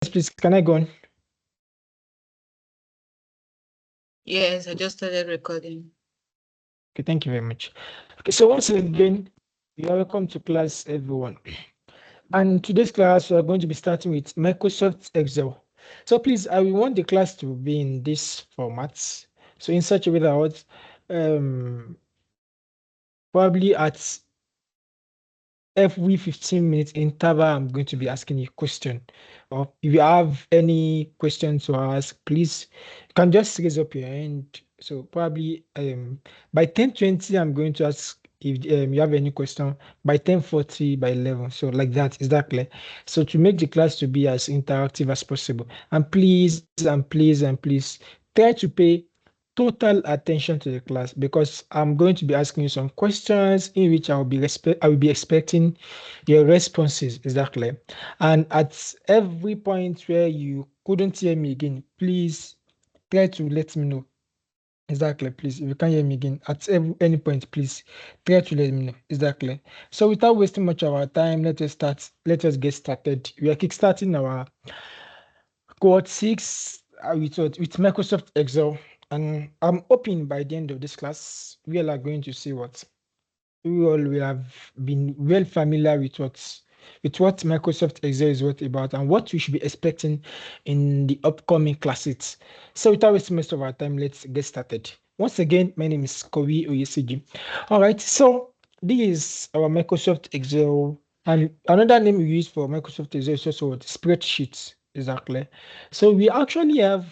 please, can I go on? Yes, I just started recording. Okay, thank you very much. Okay, so once again, you are welcome to class, everyone. And today's class, we are going to be starting with Microsoft Excel. So please, I will want the class to be in this format. So in such a way that probably at every 15 minutes interval, I'm going to be asking you a question. Or if you have any questions to ask, please, you can just raise up your hand. So probably by 10:20, I'm going to ask if you have any question. By 10:40, by 11. So like that, is that clear? So to make the class to be as interactive as possible. And please, try to pay total attention to the class because I'm going to be asking you some questions in which I will be expecting your responses exactly. And at every point where you couldn't hear me again, please try to let me know. Exactly, please. If you can't hear me again at any point, please try to let me know. Exactly. So without wasting much of our time, let us start. Let us get started. We are kickstarting our cohort 6 with Microsoft Excel. And I'm hoping by the end of this class, we all are going to see what we all will have been well familiar with what Microsoft Excel is what about and what we should be expecting in the upcoming classes. So without wasting much of our time, let's get started. Once again, my name is Kowi Oyesiji. All right, so this is our Microsoft Excel, and another name we use for Microsoft Excel is also what spreadsheets. Exactly. So we actually have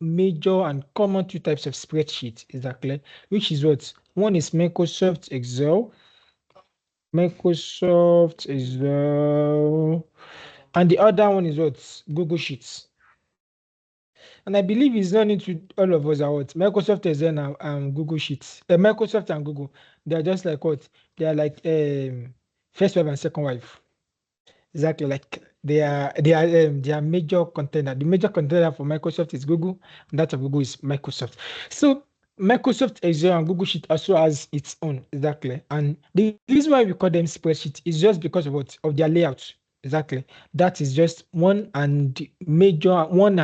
major and common two types of spreadsheets. Exactly, which is what one is Microsoft Excel, and the other one is what Google Sheets. And I believe it's not into all of us are what Microsoft Excel and Google Sheets. Microsoft and Google, they are just like what they are like first wife and second wife. Exactly, like they are major container. The major container for Microsoft is Google, and that of Google is Microsoft. So Microsoft Excel and Google Sheet also has its own, exactly. And the reason why we call them spreadsheet is just because of what of their layout. Exactly. That is just one and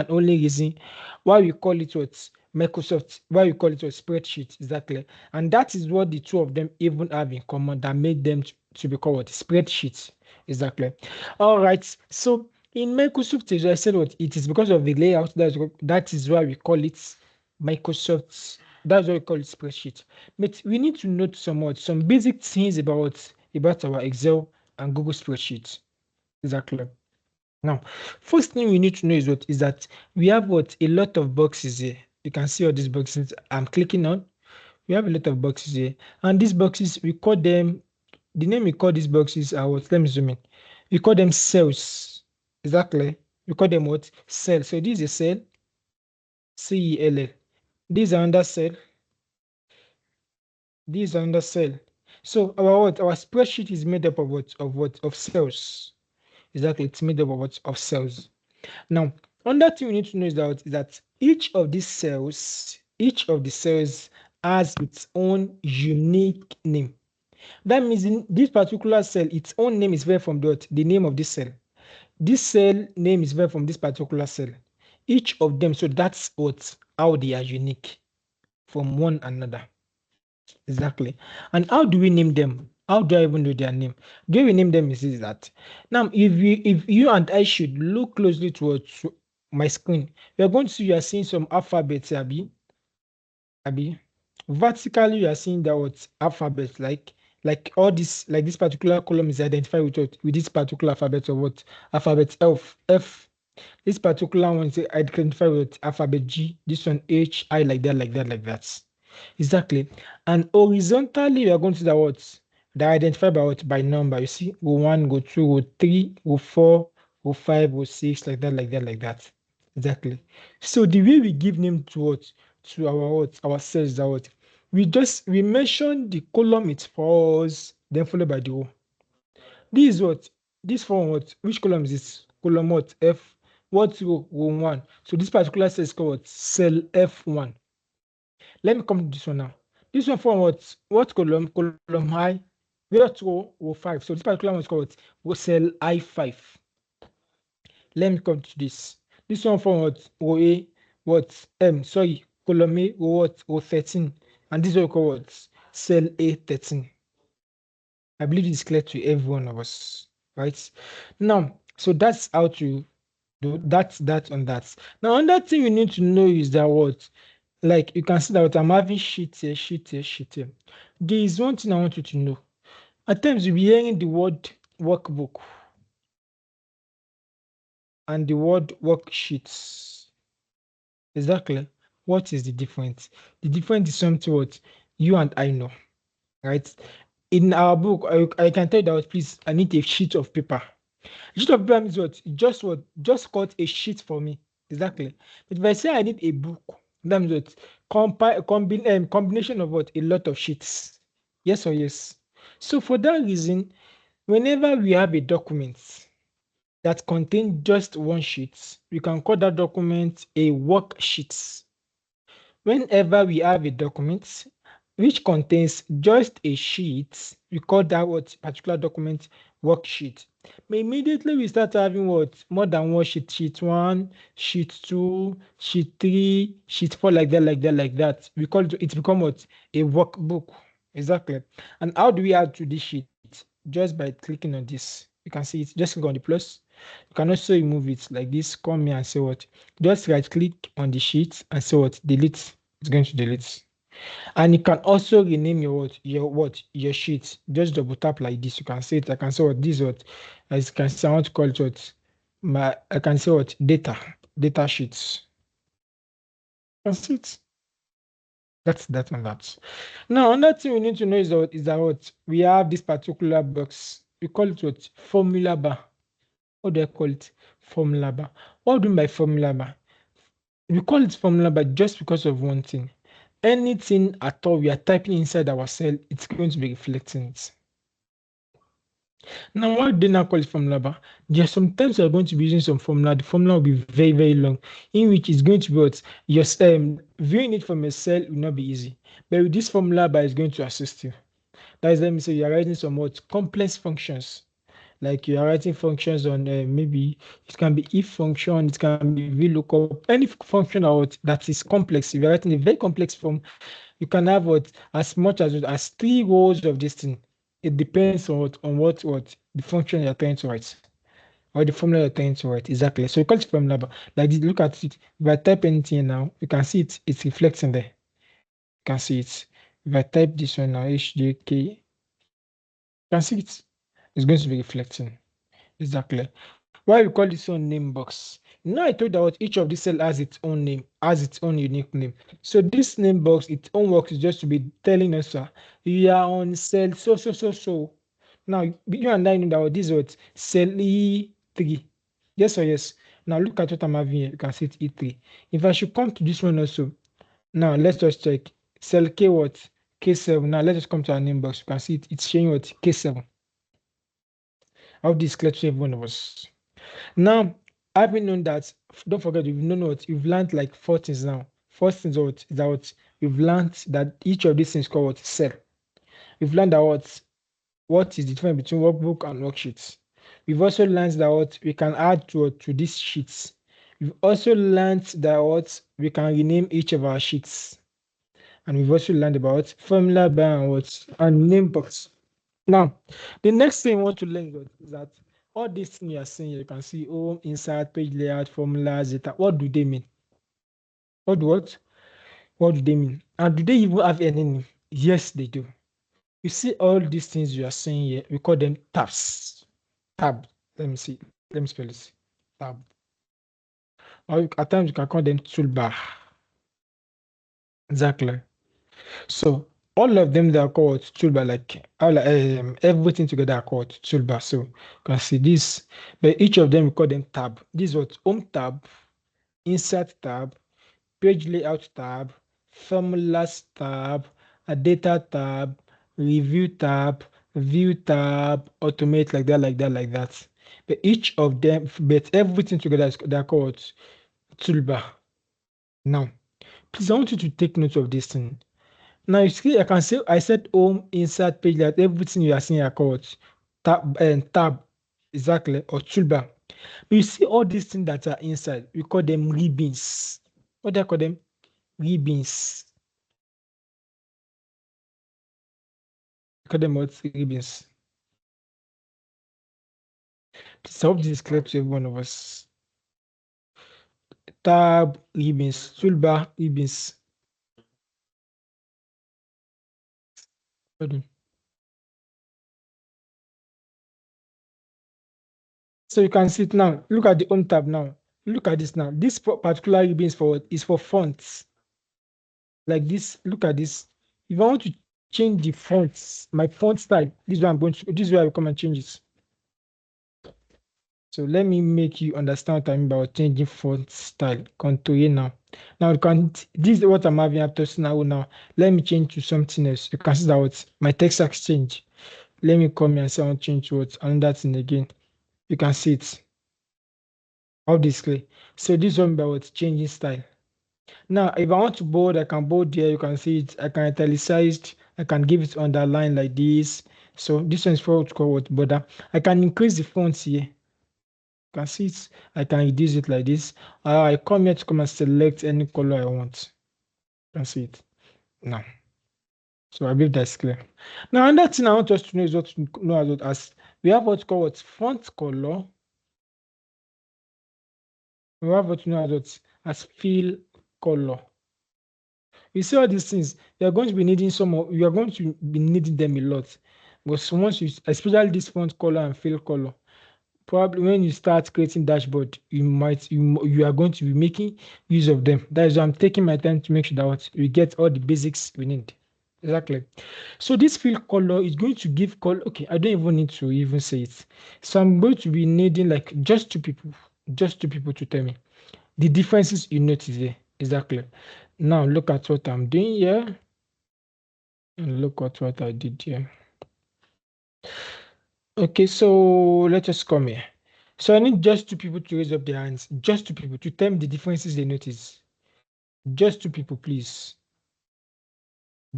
only reason why we call it what Microsoft, why we call it a spreadsheet, exactly. And that is what the two of them even have in common that made them to be called what spreadsheets. Exactly. All right. So in Microsoft Azure, I said what it is because of the layout. That is why we call it Microsoft. That's why we call it spreadsheet. But we need to note some basic things about our Excel and Google spreadsheets. Exactly. Now, first thing we need to know is that we have what a lot of boxes here. You can see all these boxes I'm clicking on. We have a lot of boxes here, and these boxes we call them. The name we call these boxes are what? Let me zoom in. We call them cells. Exactly. We call them what? Cells. So this is a cell. CELL. These are under cell. These are under cell. So our what? Our spreadsheet is made up of what? Of cells. Exactly. It's made up of what? Of cells. Now, another thing we need to know is that each of the cells has its own unique name. That means in this particular cell, its own name is very from the name of this cell. This cell name is very from this particular cell. Each of them, so that's what how they are unique from one another. Exactly. And how do we name them? How do I even know their name? The way we name them is that now if you and I should look closely towards my screen, we are going to see you are seeing some alphabets, Abi. Vertically, you are seeing that what alphabet like all this like this particular column is identified with this particular alphabet of what alphabet F. This particular one is identified with alphabet G. This one H, I like that. Exactly. And horizontally, we are going to see that what they are identified by what by number. You see, row 1, row 2, row 3, row 4, row 5, row 6, like that. Exactly. So the way we give name to what to our cells that what we mention the column it falls, then followed by the row. This is what this form what which column is this? Column what F what row 1. So this particular cell is called what? Cell F1. Let me come to this one now. This one form what column? Column I. What row 5. So this particular one is called what? Cell I5. Let me come to this. This one from what? Row A, what? Sorry, column A, row what? Row 13. And this one we call what? Cell A13. I believe it's clear to every one of us, right? Now, so that's how to do that on that. Now, another thing you need to know is that what? Like you can see that I'm having sheet here, sheet here, sheet here. There is one thing I want you to know. At times you'll be hearing the word workbook and the word worksheets. Exactly. What is the difference? The difference is something what you and I know, right? In our book, I can tell you that please, I need a sheet of paper. A sheet of paper means what? What? Just cut a sheet for me. Exactly. But if I say I need a book, that means what? Combination of what? A lot of sheets. Yes or yes? So for that reason, whenever we have a document that contains just one sheet, we can call that document a worksheet. Whenever we have a document which contains just a sheet, we call that what particular document worksheet. But immediately we start having what more than one sheet, sheet one, sheet two, sheet three, sheet four, like that, like that, like that. We call it become what a workbook. Exactly. And how do we add to this sheet? Just by clicking on this. You can see it. Just click on the plus. You can also remove it like this. Come here and say what? Just right click on the sheet and say what? Delete. It's going to delete. And you can also rename your sheet. Just double tap like this. You can say it. I can say what this what. As you can see, I want to call it what I can say what data sheets. That's it. That's that and that. Now, another thing we need to know is that what we have this particular box. We call it what formula bar. What do I call it? Formula bar. What do you mean by formula bar? We call it formula bar just because of one thing. Anything at all we are typing inside our cell, it's going to be reflecting it. Now, why do they now call it formula bar? There are sometimes you're going to be using some formula. The formula will be very, very long, in which it's going to be what your viewing it from a cell will not be easy. But with this formula bar, it's going to assist you. That is, let me say, you're writing some what complex functions. Like you are writing functions on maybe it can be if function, it can be VLOOKUP, any function that is complex. If you're writing a very complex form, you can have what as much as 3 rows of this thing. It depends on what the function you're trying to write or the formula you're trying to write. Exactly. So you call it formula bar. Like this, look at it. If I type anything now, you can see it's reflecting there. You can see it. If I type this one now, HJK, you can see it. It's going to be reflecting. Exactly. Why we call this one name box? Now I told that each of these cell has its own name, has its own unique name. So this name box, its own work is just to be telling us, you are on cell so. Now you and I know that this is what cell E3. Yes or yes? Now look at what I'm having here. You can see it's E3. If I should come to this one also, now let's just check cell K what K7. Now let's just come to our name box. You can see it's showing what K7. I hope this is clear to every one of us. Now, having known that, don't forget, you've known what you've learned like 4 things now. First thing is that we've learned that each of these things called what cell. We've learned that what is the difference between workbook and worksheets. We've also learned that what we can add to these sheets. We've also learned that what we can rename each of our sheets. And we've also learned about formula bar and name box. Now, the next thing I want to learn is that all these things you are seeing, you can see home, insert, page layout, formulas, data. What do they mean? What? What do they mean? And do they even have any name? Yes, they do. You see all these things you are seeing here, we call them tabs. Tab. Let me see. Let me spell this. Tab. Or at times you can call them toolbar. Exactly. So all of them they are called toolbar, like everything together are called toolbar. So you can see this, but each of them we call them tab. This is what home tab, insert tab, page layout tab, formulas tab, a data tab, review tab, view tab, automate, like that, like that, like that. But each of them, but everything together they're called toolbar. Now, please I want you to take note of this thing. Now you see, I can say I said home, insert, page layout, everything you are seeing are called tab and tab. exactly, or toolbar. You see all these things that are inside, we call them ribbons. What do I call them? Ribbons. We call them what? Ribbons. Please, I hope this is clear to every one of us. Tab, ribbons, toolbar, ribbons. Pardon. So you can see it now. Look at the home tab now. Look at this now. This particular ribbon is for what? Is for fonts. Like this. Look at this. If I want to change the fonts, my font style, this is where I'm going to. This is where I will come and change it. So let me make you understand what I mean about changing font style. Contour now. Now you can. This is what I'm having up to now. Let me change to something else. You can see that what my text has changed. Let me come here and say I want to change to what another thing again. You can see it. Obviously. So this one about changing style. Now, if I want to bold, I can bold here. You can see it. I can italicize. I can give it underline like this. So this one is for what call what border. I can increase the fonts here. You can see it. I can reduce it like this. I come here to come and select any color I want. You can see it now. So I believe that's clear. Now, another thing I want us to know is what to know as we have what's called what font color. We have what to know as fill color. You see all these things, you are going to be needing you are going to be needing them a lot. But once you, especially this font color and fill color, probably when you start creating dashboard, you are going to be making use of them. That is why I'm taking my time to make sure that we get all the basics we need. Exactly. So this fill color is going to give color. Okay, I don't even need to even say it. So I'm going to be needing like just two people to tell me the differences you notice there. Exactly. Now look at what I'm doing here. And look at what I did here. Okay, so let us come here. So I need just two people to raise up their hands. Just two people to tell me the differences they notice. Just two people, please.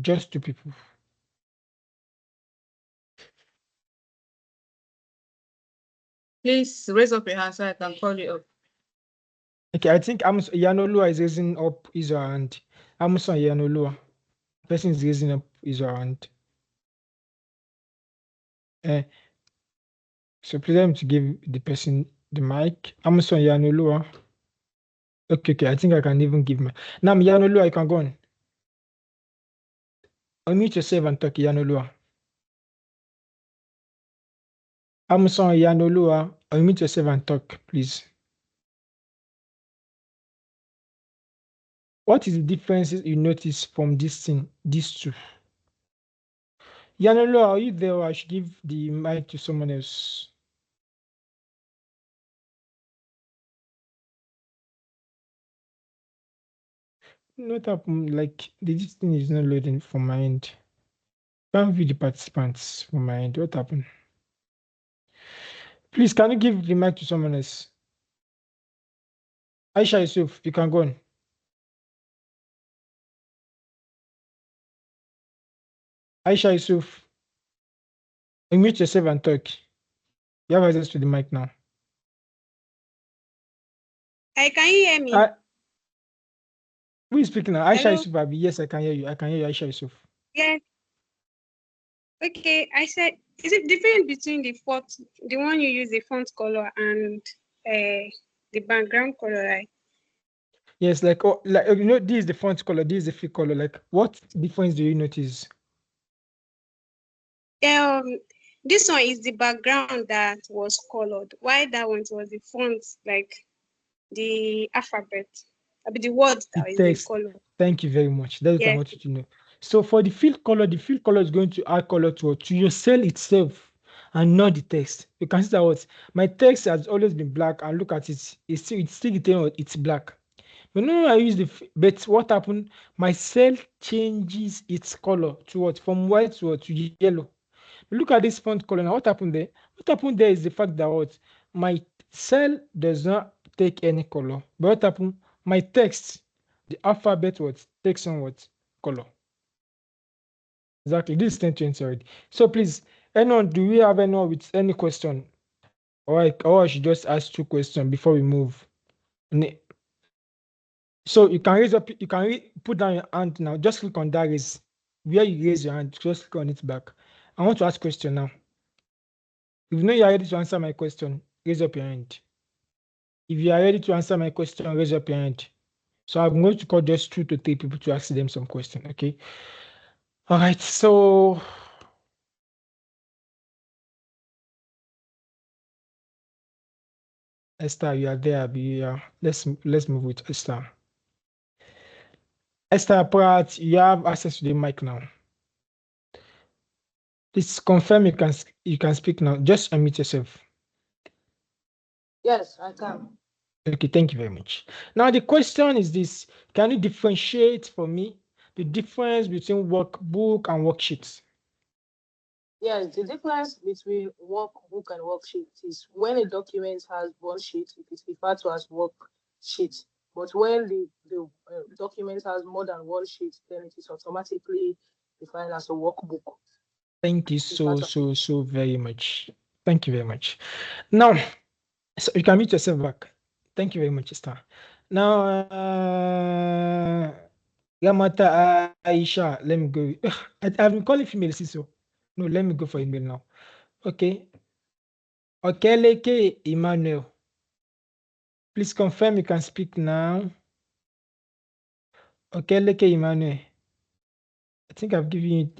Just two people. Please raise up your hand so I can call you up. Okay, I think Yanolua is raising up his hand. Amusa Yanolua. Person is raising up his hand. Uh, so please let me to give the person the mic. Amusa Yanolua. Okay, I think I can even give my. Now Yanolua, you can go on. Unmute yourself and talk Yanolua. Amusa Yanolua, unmute yourself and talk, please. What is the differences you notice from this thing, these two? Yanolua, are you there or I should give the mic to someone else? Not happened, like this thing is not loading from my end. Can't view the participants from my end. What happened? Please, can you give the mic to someone else? Aisha Yusuf, you can go on. Aisha Yusuf, unmute yourself and talk. You have access to the mic now. Hi, can you hear me? Who is speaking now? Aisha Hello? Yusuf, Abi. Yes, I can hear you. I can hear you, Aisha Yusuf. Yes. Okay, I said, is it different between the one you use the font color and the background color, right? Yes, like you know, this is the font color, this is the fill color. Like, what difference do you notice? Um, this one is the background that was colored. Why that one was the font, like the alphabet, I mean the words The that is the text. color. Thank you very much. That's what I Yes. want you to know. So for the fill color is going to add color to your cell itself and not the text. You can see that what my text has always been black, and look at it. It's still getting what it's black. But no, I use but what happened? My cell changes its color to what from white to what to yellow. Look at this font color now. What happened there? What happened there is the fact that what my cell does not take any color. But what happened? My text, the alphabet what takes on what color. Exactly. This is 1020 already. So please, anyone, do we have anyone with any question? or I should just ask 2 questions before we move. So you can raise up, you can put down your hand now. Just click on that raise. Where you raise your hand, just click on it back. I want to ask question now. If you know you are ready to answer my question, raise up your hand. If you are ready to answer my question, raise up your hand. So I'm going to call just 2 to 3 people to ask them some question. Okay. All right. So Esther, you are there. Let's move with Esther. Esther Pratt, you have access to the mic now. Please confirm you can speak now. Just unmute yourself. Yes, I can. Okay, thank you very much. Now the question is this: can you differentiate for me the difference between workbook and worksheets? Yes, the difference between workbook and worksheet is when a document has one sheet, it is referred to as worksheet. But when the document has more than one sheet, then it is automatically defined as a workbook. Thank you It is part of it. so very much. Thank you very much. Now, so you can mute yourself back. Thank you very much, Esther. Now, Yamata Aisha, let me go. I've been calling female so. No, let me go for email now. Okay. Okeleke Emmanuel. Please confirm you can speak now. Okeleke Emmanuel. I think I've given you.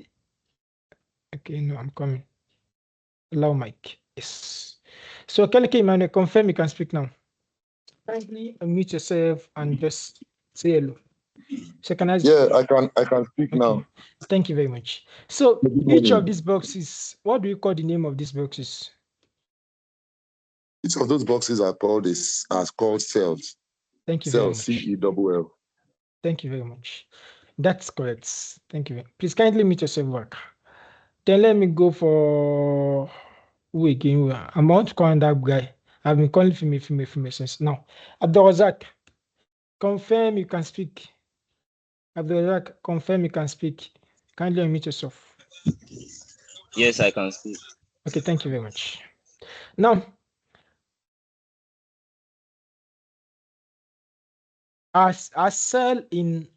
Okay, no, I'm coming. Allow mic. Yes. So Okeleke Emmanuel, confirm you can speak now. Kindly unmute yourself and just say hello. So can I? Yeah, I can speak Okay. now. Thank you very much. So Good each of morning. these boxes, what do you call the name of these boxes? Each of those boxes are called cells. Thank you very Cells, much. CELL. Thank you very much. That's correct. Thank you. Please kindly meet yourself back. Then let me go for who again? I'm about to call that guy. I've been calling female since now. Abdulrazak, confirm you can speak. Abdulrazak, confirm you can speak. Kindly unmute yourself. Yes, I can speak. Okay, thank you very much. Now, as a cell in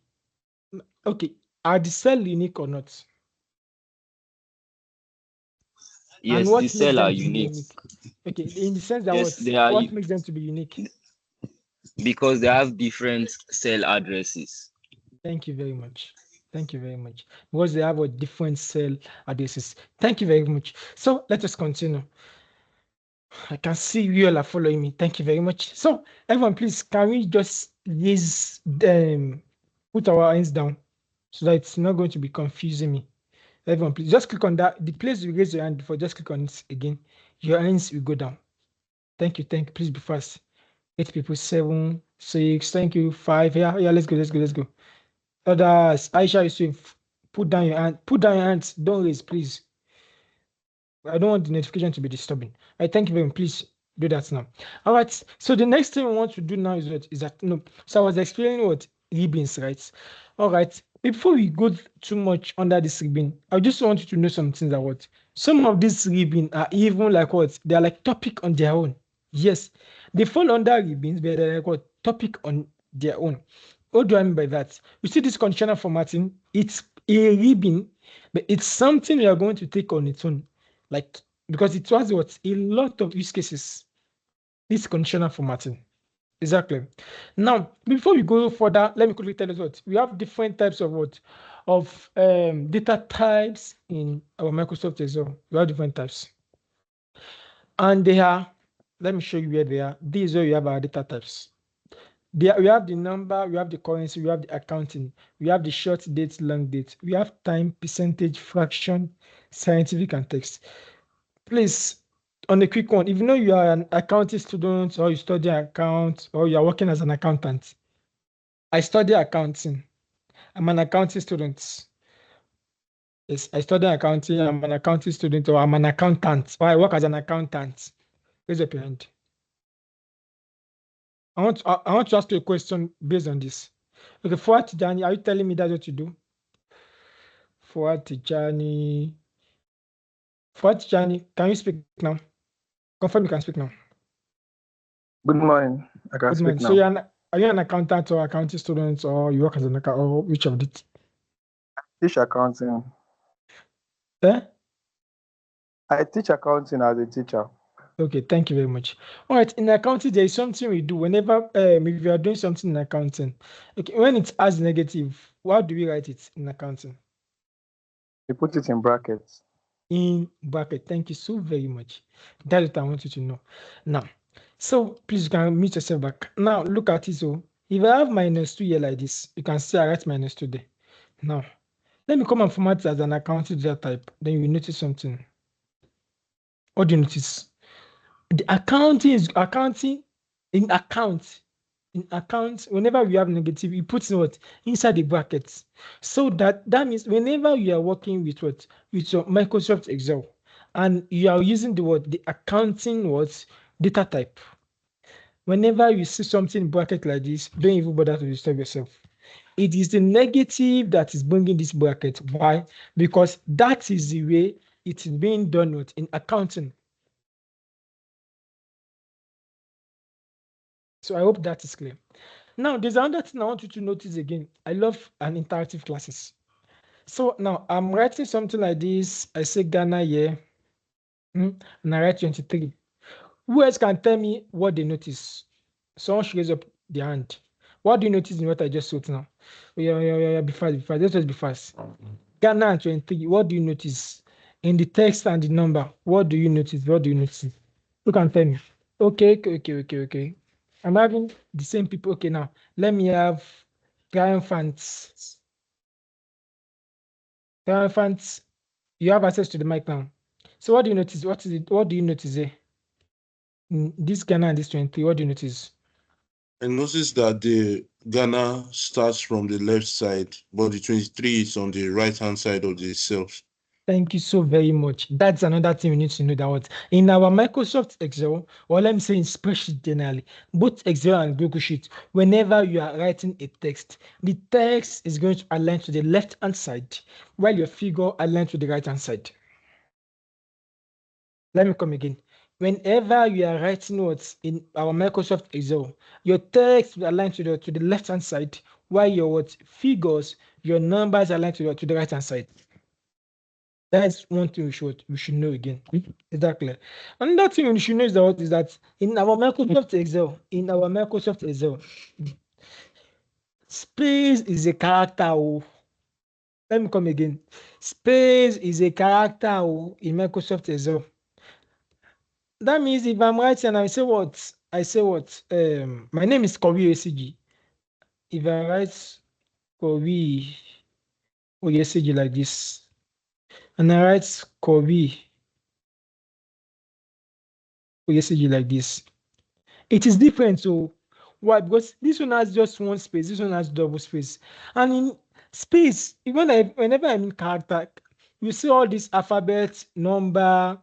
okay, are the cell unique or not? Yes, And the what makes cell are them to be unique. unique? Okay, in the sense that Yes, they are what makes them to be unique? because they have different cell addresses. Thank you very much. Thank you very much. Because they have a different cell addresses. Thank you very much. So let us continue. I can see you all are following me. Thank you very much. So everyone, please, can we just raise them, put our hands down so that it's not going to be confusing me. Everyone, please just click on that. The place you raise your hand before, just click on it again. Your hands will go down. Thank you. Thank you. Please be fast. 8 people, 7, 6. Thank you. 5. Yeah, yeah. Let's go. Others, Aisha Yusuf, put down your hand. Put down your hands. Don't raise, please. I don't want the notification to be disturbing. I thank you very much. Please do that now. All right. So the next thing we want to do now is that no. So I was explaining what ribbons, right? All right. Before we go too much under this ribbon, I just want you to know something that what some of these ribbon are even like what they are like topic on their own. Yes, they fall under ribbons, but they're like what topic on their own. What do I mean by that? You see this conditional formatting, it's a ribbon, but it's something we are going to take on its own. Like, because it was what a lot of use cases, this conditional formatting. Exactly. Now, before we go further, let me quickly tell us what we have different types of what of data types in our Microsoft Excel. We have different types, and they are. Let me show you where they are. These is where we have our data types. There we have the number, we have the currency, we have the accounting, we have the short date, long date, we have time, percentage, fraction, scientific, and text. Please, on a quick one, if you know you are an accounting student or you study account or you are working as an accountant, I study accounting. I'm an accounting student. Yes, I study accounting. I'm an accounting student or I'm an accountant or I work as an accountant. Raise up your hand. I want to ask you a question based on this. Okay, Fuad Tijani, are you telling me that's what you do? Fuad Tijani. Fuad Tijani, can you speak now? Confirm you can speak now. Good morning. I can Good speak morning. So now. are you an accountant or accounting student, or you work as an accountant, or which of it? Teach accounting. Eh? I teach accounting as a teacher. Okay, thank you very much. All right, in accounting, there is something we do whenever if you are doing something in accounting. Okay, when it has negative, how do we write it in accounting? We put it in brackets. In bracket. Thank you so very much. That's what I want you to know. Now, so please you can mute yourself back. Now look at it. So if I have -2 here like this, you can see I write -2 there. Now, let me come and format it as an accounting data type. Then you will notice something. What do you notice? The accounting is accounting in account. In account, whenever we have negative, you put in what inside the brackets. So that means whenever you are working with what with your Microsoft Excel and you are using the accounting data type. Whenever you see something in bracket like this, don't even bother to disturb yourself. It is the negative that is bringing this bracket. Why? Because that is the way it is being done with in accounting. So I hope that is clear. Now, there's another thing I want you to notice again. I love an interactive classes. So now I'm writing something like this. I say Ghana here, and I write 23. Who else can tell me what they notice? Someone should raise up their hand. What do you notice in what I just wrote now? Oh, yeah, be fast, be fast. Let's just be fast. Ghana and 23. What do you notice in the text and the number? What do you notice? What do you notice? Who can tell me? Okay. I'm having the same people. Okay, now let me have triumphants. Triumphants, you have access to the mic now. So what do you notice? What is it? What do you notice there? This Ghana and this 23, what do you notice? I noticed that the Ghana starts from the left side, but the 23 is on the right-hand side of the cells. Thank you so very much. That's another thing we need to know that what in our Microsoft Excel, or let me say in spreadsheet generally, both Excel and Google Sheet, whenever you are writing a text, the text is going to align to the left-hand side, while your figure aligns to the right-hand side. Let me come again. Whenever you are writing words in our Microsoft Excel, your text will align to the left-hand side, while your figures, your numbers align to the right-hand side. That's one thing we should know again. Is that clear? Another thing we should know is that in our Microsoft Excel, space is a character. Oh. Let me come again. Space is a character in Microsoft Excel. That means if I'm writing and I say what? My name is Kowi ECG. If I write Kowi ECG like this, and I write Kowi ECG like this, it is different. So why? Because this one has just one space, this one has double space. And in space, whenever I'm in character, you see all these alphabet, number,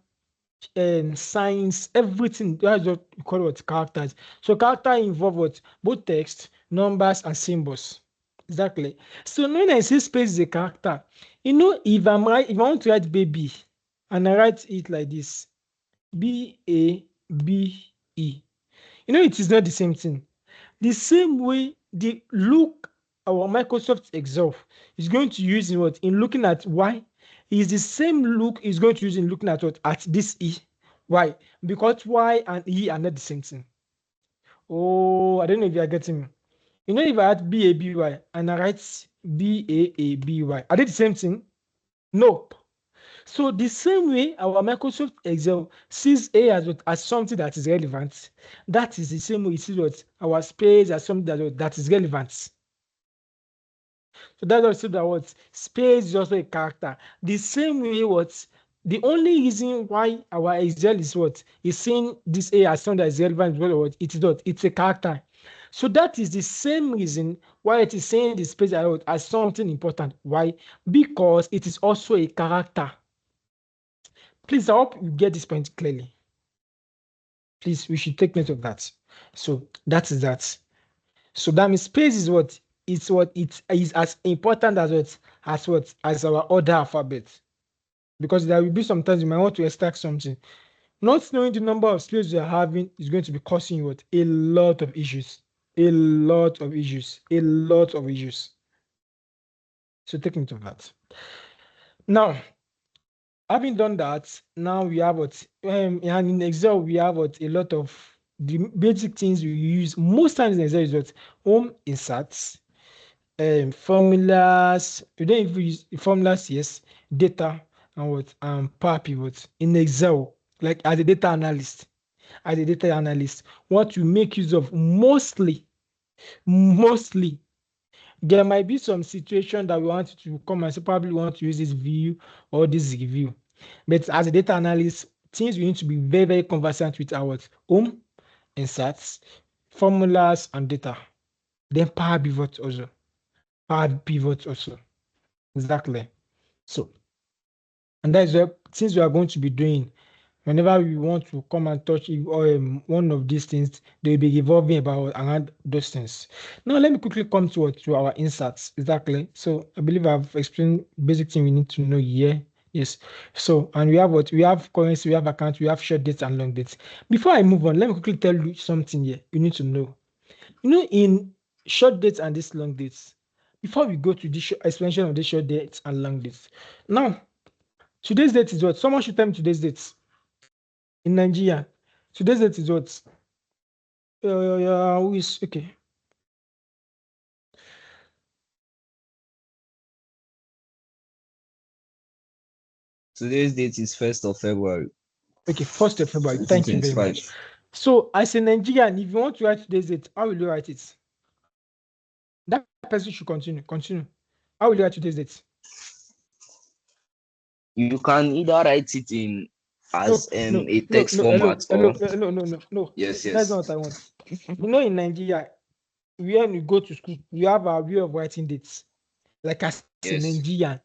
signs, everything. That's what you call what characters. So character involve what both text, numbers, and symbols. Exactly. So when I say space is a character, if I want to write baby, and I write it like this, BABE. It is not the same thing. The same way the look our Microsoft Excel is going to use in looking at Y is the same look is going to use in looking at at this E. Why? Because Y and E are not the same thing. Oh, I don't know if you are getting me. If I write BABY and I write BAABY, are they the same thing? Nope. So the same way our Microsoft Excel sees A as something that is relevant, that is the same way it sees our space as something that is relevant. So that's also that space is also a character. The same way the only reason why our Excel is seeing this A as something that is relevant it's a character. So that is the same reason why it is saying the space as something important. Why? Because it is also a character. Please, I hope you get this point clearly. Please, we should take note of that. So that is that. So that means space is it is as important as our other alphabet. Because there will be sometimes you might want to extract something. Not knowing the number of slaves you're having is going to be causing you what? A lot of issues. A lot of issues. A lot of issues. So take note of that. Now, having done that, now we have what? And in Excel, we have what? A lot of the basic things we use most times in Excel is what? Home inserts, formulas. We don't even use formulas, yes, data, and what? Power pivots in Excel, like as a data analyst. As a data analyst, what you make use of mostly, there might be some situation that we want you to come and say, probably want to use this view or this review. But as a data analyst, things we need to be very, very conversant with our home, inserts, formulas, and data. Then power pivots also. Power pivots also. Exactly. So, and that is what things we are going to be doing. Whenever we want to come and touch one of these things, they will be evolving about around those things. Now, let me quickly come to our inserts. Exactly. So, I believe I've explained basic thing we need to know here. Yes. So, and we have what? We have currency, we have account, we have short dates and long dates. Before I move on, let me quickly tell you something here you need to know. In short dates and these long dates, before we go to the explanation of the short dates and long dates, now, today's date is what? Someone should tell me today's dates in Nigeria. Today's date is what? Who is okay? Today's date is 1st of February, Okay, 1st of February. Thank you very 2025. much. So, as a Nigerian, if you want to write today's date, how will you write it? That person should continue. Continue. How will you write today's date? You can either write it in No, as no, a no, text no. Hello, format hello, or hello, no. yes, That's yes. not what I want. In Nigeria, when we go to school, we have our way of writing dates. Like as a Yes. Nigerian,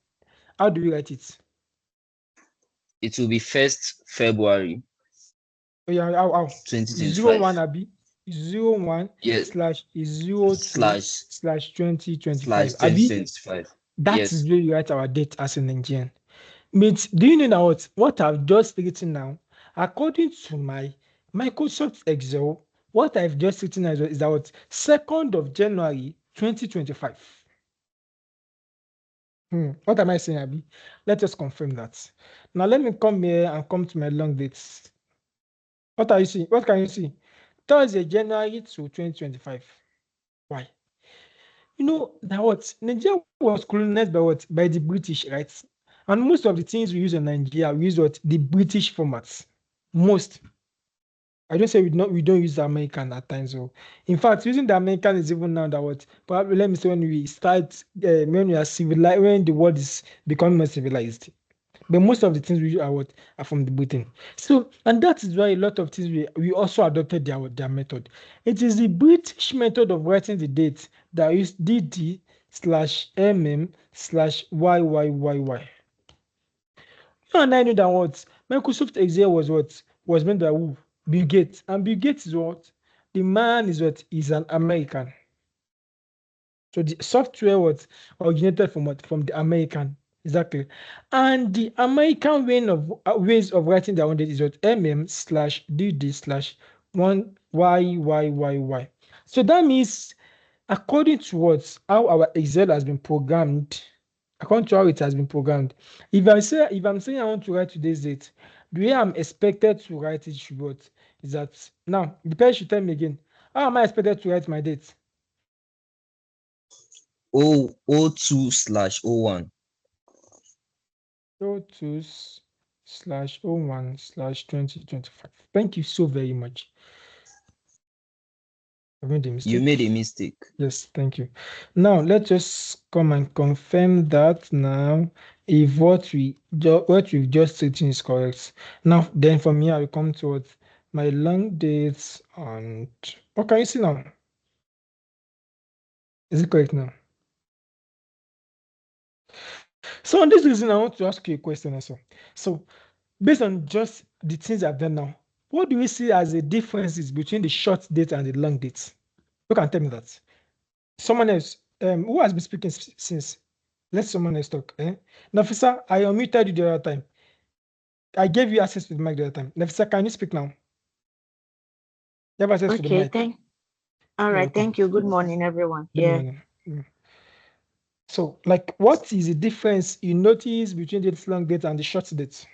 how do we write it? It will be 1st February Oh, yeah, how? 2025. 01 Abi, 01 Yes. slash 02 Slash slash slash 2025. Abi, 2025. that is Yes. where you write our date as a Nigerian. But do you know that what I've just written now, according to my Microsoft Excel, what I've just written is that 2nd of January 2025. What am I saying, Abi? Let us confirm that. Now let me come here and come to my long dates. What are you seeing? What can you see? Thursday, January to 2025. Why? That Nigeria was colonized by what? By the British, right? And most of the things we use in Nigeria, we use what? The British formats. Most. I don't say we don't use the American at times. So, in fact, using the American is even now that probably let me say when we start when we are civilized, when the world is becoming more civilized. But most of the things we do are from the Britain. So, and that is why a lot of things we also adopted their method. It is the British method of writing the date that is DD/MM/YYYY. And I know that Microsoft Excel was meant by who? Bill Gates. And Bill Gates is what? The man is what? Is an American. So the software was originated from what? From the American. Exactly. And the American ways of writing their own date is what? MM/DD/1YYYY. So that means according to how our Excel has been programmed, according to how it has been programmed, if I'm saying I want to write today's date, the way I'm expected to write it should what is that now the person should tell me again. How am I expected to write my date? 02/01. 02/01/2025. Thank you so very much. I made a mistake. You made a mistake. Yes, thank you. Now let us come and confirm that now if what we've just written is correct. Now then from here I will come to my long dates and what can you see now? Is it correct now? So on this reason, I want to ask you a question also. So based on just the things I've done now, what do we see as the differences between the short date and the long date? You can tell me that. Someone else, who has been speaking since? Let someone else talk. Nafisa, I unmuted you the other time. I gave you access to the mic the other time. Nefisa, can you speak now? You have access to the mic. All You're right, welcome. thank you. Good morning, everyone. Good Yeah. morning. So, like, what is the difference you notice between this long date and the short date?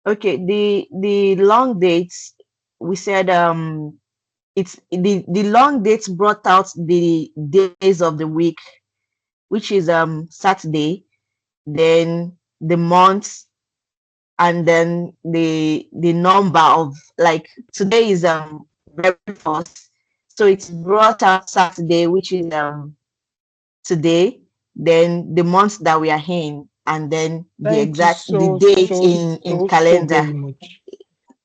Okay, the long dates, we said it's the long dates brought out the days of the week, which is Saturday, then the months, and then the number of, like, today is very first, so it's brought out Saturday, which is today, then the month that we are in, and then Thank you the so, date so, in so, so calendar. very much.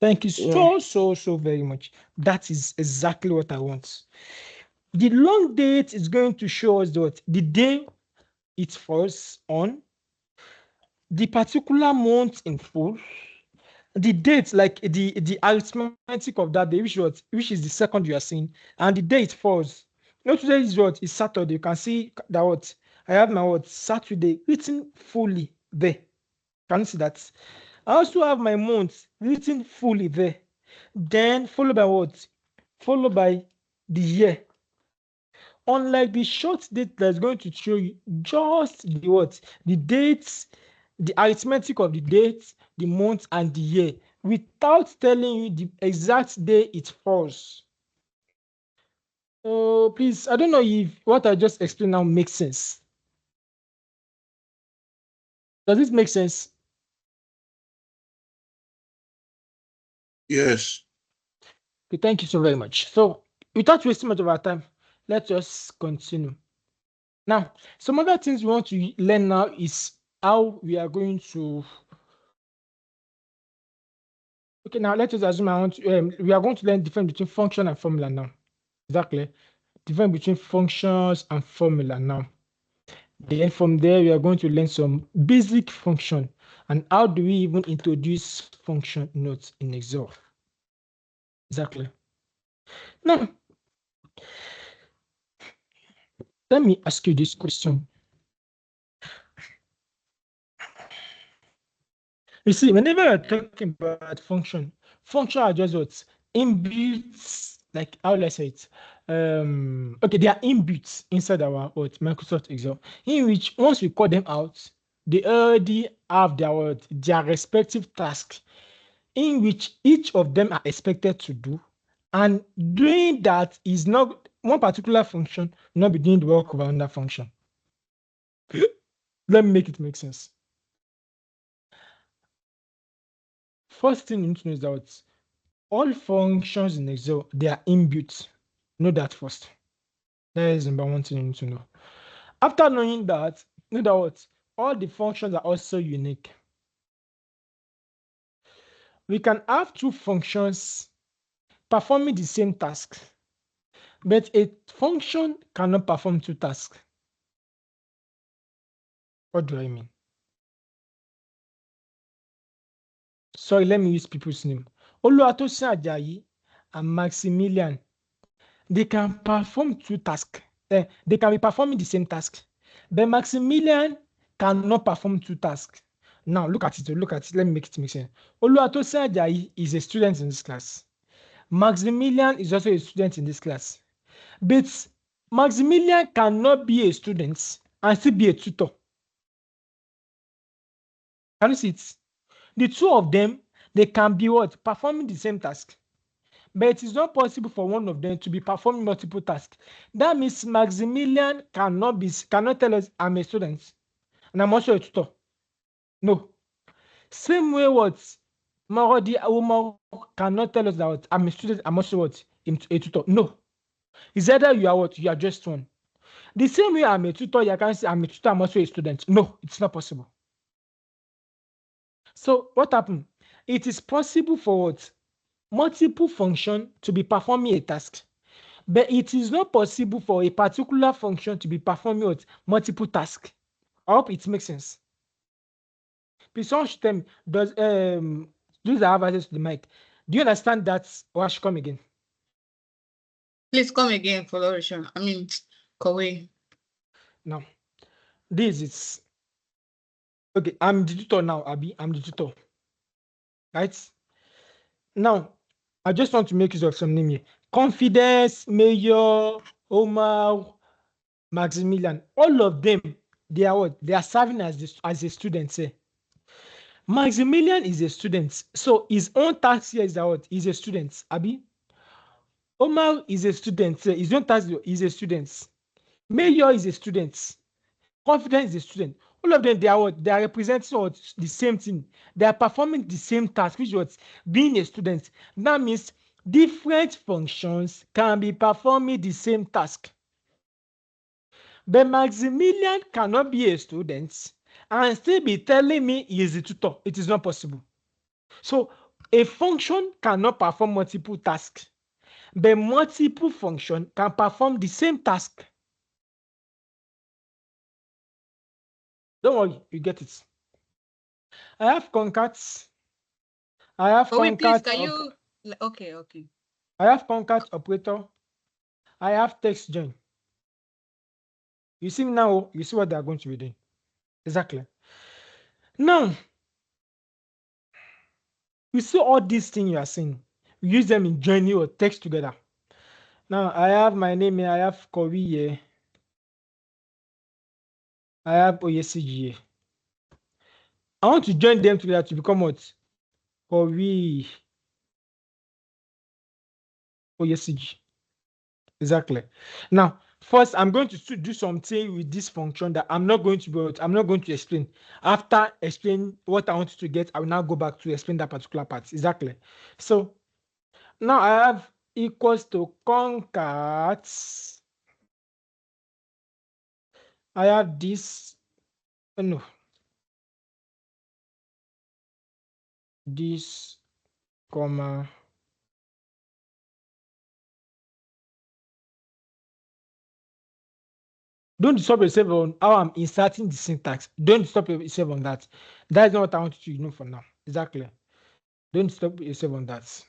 Thank you Yeah. so very much. That is exactly what I want. The long date is going to show us that the day it falls on, the particular month in full, the date, like the arithmetic of that day, which is the second you are seeing, and the day it falls. Today is what is Saturday. You can see that what I have my Saturday written fully there. Can you see that? I also have my month written fully there. Then followed by what? Followed by the year. Unlike the short date that's going to show you just the what? The dates, the arithmetic of the dates, the month, and the year, without telling you the exact day it falls. Oh, please, I don't know if what I just explained now makes sense. Does this make sense? Yes. Okay, thank you so very much. So, without wasting much of our time, let's just continue. Now, some other things we want to learn now is how we are going to. Okay, now let us assume we are going to learn difference between function and formula now. Exactly. Difference between functions and formula now. Then from there, we are going to learn some basic function and how do we even introduce function notes in Excel. Exactly. Now, let me ask you this question. You see, whenever we're talking about function are just what? Inbuilt, like how will I say it? Okay, they are inbuilt inside our Microsoft Excel, in which once we call them out, they already have their respective task, in which each of them are expected to do. And doing that is not one particular function, not be doing the work of another function. Let me make it make sense. First thing you need to know is that all functions in Excel, they are inbuilt. Know that first. That is number one thing you need to know. After knowing that, know that what? All the functions are also unique. We can have two functions performing the same task, but a function cannot perform two tasks. What do I mean? Sorry, let me use people's name. Oluwatosin Ajayi and Maximilian, they can perform two tasks. They can be performing the same task, but Maximilian cannot perform two tasks. Now look at it. Look at it. Let me make it make sense. Oluwatosin Ajayi is a student in this class. Maximilian is also a student in this class. But Maximilian cannot be a student and still be a tutor. Can you see it? The two of them, they can be what? Performing the same task. But it is not possible for one of them to be performing multiple tasks. That means Maximilian cannot tell us I'm a student and I'm also a tutor. No. Same way what Marodi Umar cannot tell us that I'm a student, I'm also what? A tutor. No. It's either you are what? You are just one. The same way I'm a tutor, you can say I'm a tutor, I'm also a student. No, it's not possible. So what happened? It is possible for what? Multiple function to be performing a task. But it is not possible for a particular function to be performing what? Multiple tasks. I hope it makes sense. Please someone should tell me, does those that have access to the mic, do you understand that or I should come again? Please come again, Flourish. I mean, Kowe. Now, this is okay. I'm the tutor now, Abby. I'm the tutor. right? Now, I just want to make use of some name here. Confidence, Mayor, Omar, Maximilian, all of them, they are what? They are serving as as a student. Say. Maximilian is a student, so his own task here is that what? He's a student. Abi, Omar is a student. His own task is a student. Mayor is a student. Confidence is a student. All of them, they are what? They are representing what? The same thing. They are performing the same task, which was being a student. That means different functions can be performing the same task. But Maximilian cannot be a student and still be telling me he is a tutor. It is not possible. So a function cannot perform multiple tasks, but multiple function can perform the same task. Don't worry, you get it. I have concats. I have Oh, wait, please, concat. can you? Okay, okay. I have concat operator. I have text join. You see now, you see what they are going to be doing. Exactly. Now, you see all these things you are seeing. We use them in joining or text together. Now, I have my name here. I have Kowi here. I have OSCG here. I want to join them together to become what? Kowi OSCG. Exactly. Now, first, I'm going to do something with this function that I'm not going to be. I'm not going to explain. After explaining what I want you to get, I will now go back to explain that particular part. Exactly. So now I have equals to concat. I have this. No. This comma. Don't disturb yourself on how I'm inserting the syntax. Don't disturb yourself on that. That is not what I want you to know for now. Exactly. Don't disturb yourself on that.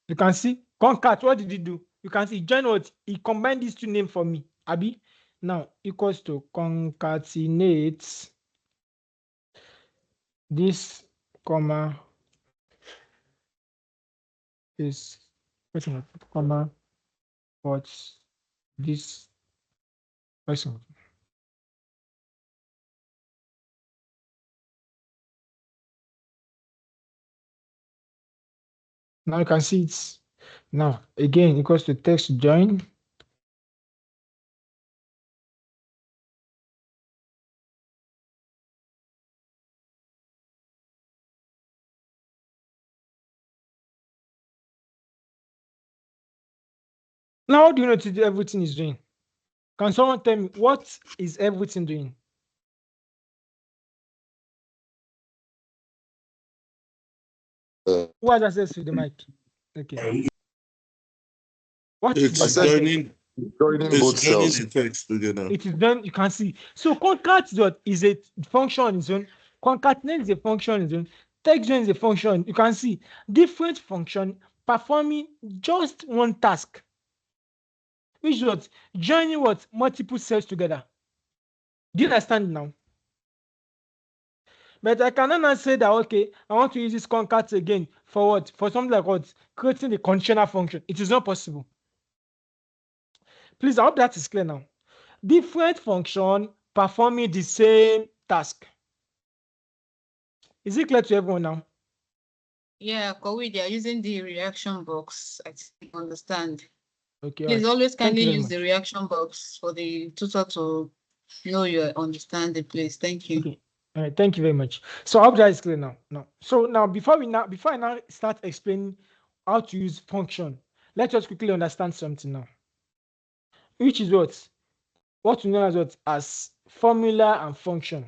You can see concat. What did he do? You can see join what? He combined these two names for me. Abi. Now equals to concatenate this comma is question comma what this question. Now you can see it's now again equals to text join. Now how do you know everything is doing? Can someone tell me what is everything doing? Who has access to the mic? Okay. What is It's I said everything? joining. joining It's both joining cells. the text together. It is done. You can see. So concat dot is a function on its own. Concatenate is a function on its own. Text join is a function. You can see different function performing just one task. Which is what joining what multiple cells together. Do you understand now? But I cannot now say that okay, I want to use this concat again for what? For something like what? Creating the conditional function. It is not possible. Please, I hope that is clear now. Different function performing the same task. Is it clear to everyone now? Yeah, Kowi, they are using the reaction box. I think I understand. Okay, all Please right. always Thank kindly you very use the much. reaction box for the tutor to know you understand the place. Thank you. Okay. All right, thank you very much. So I hope that is clear now. Now, so now before I now start explaining how to use function, let us quickly understand something now. Which is what we know as what as formula and function.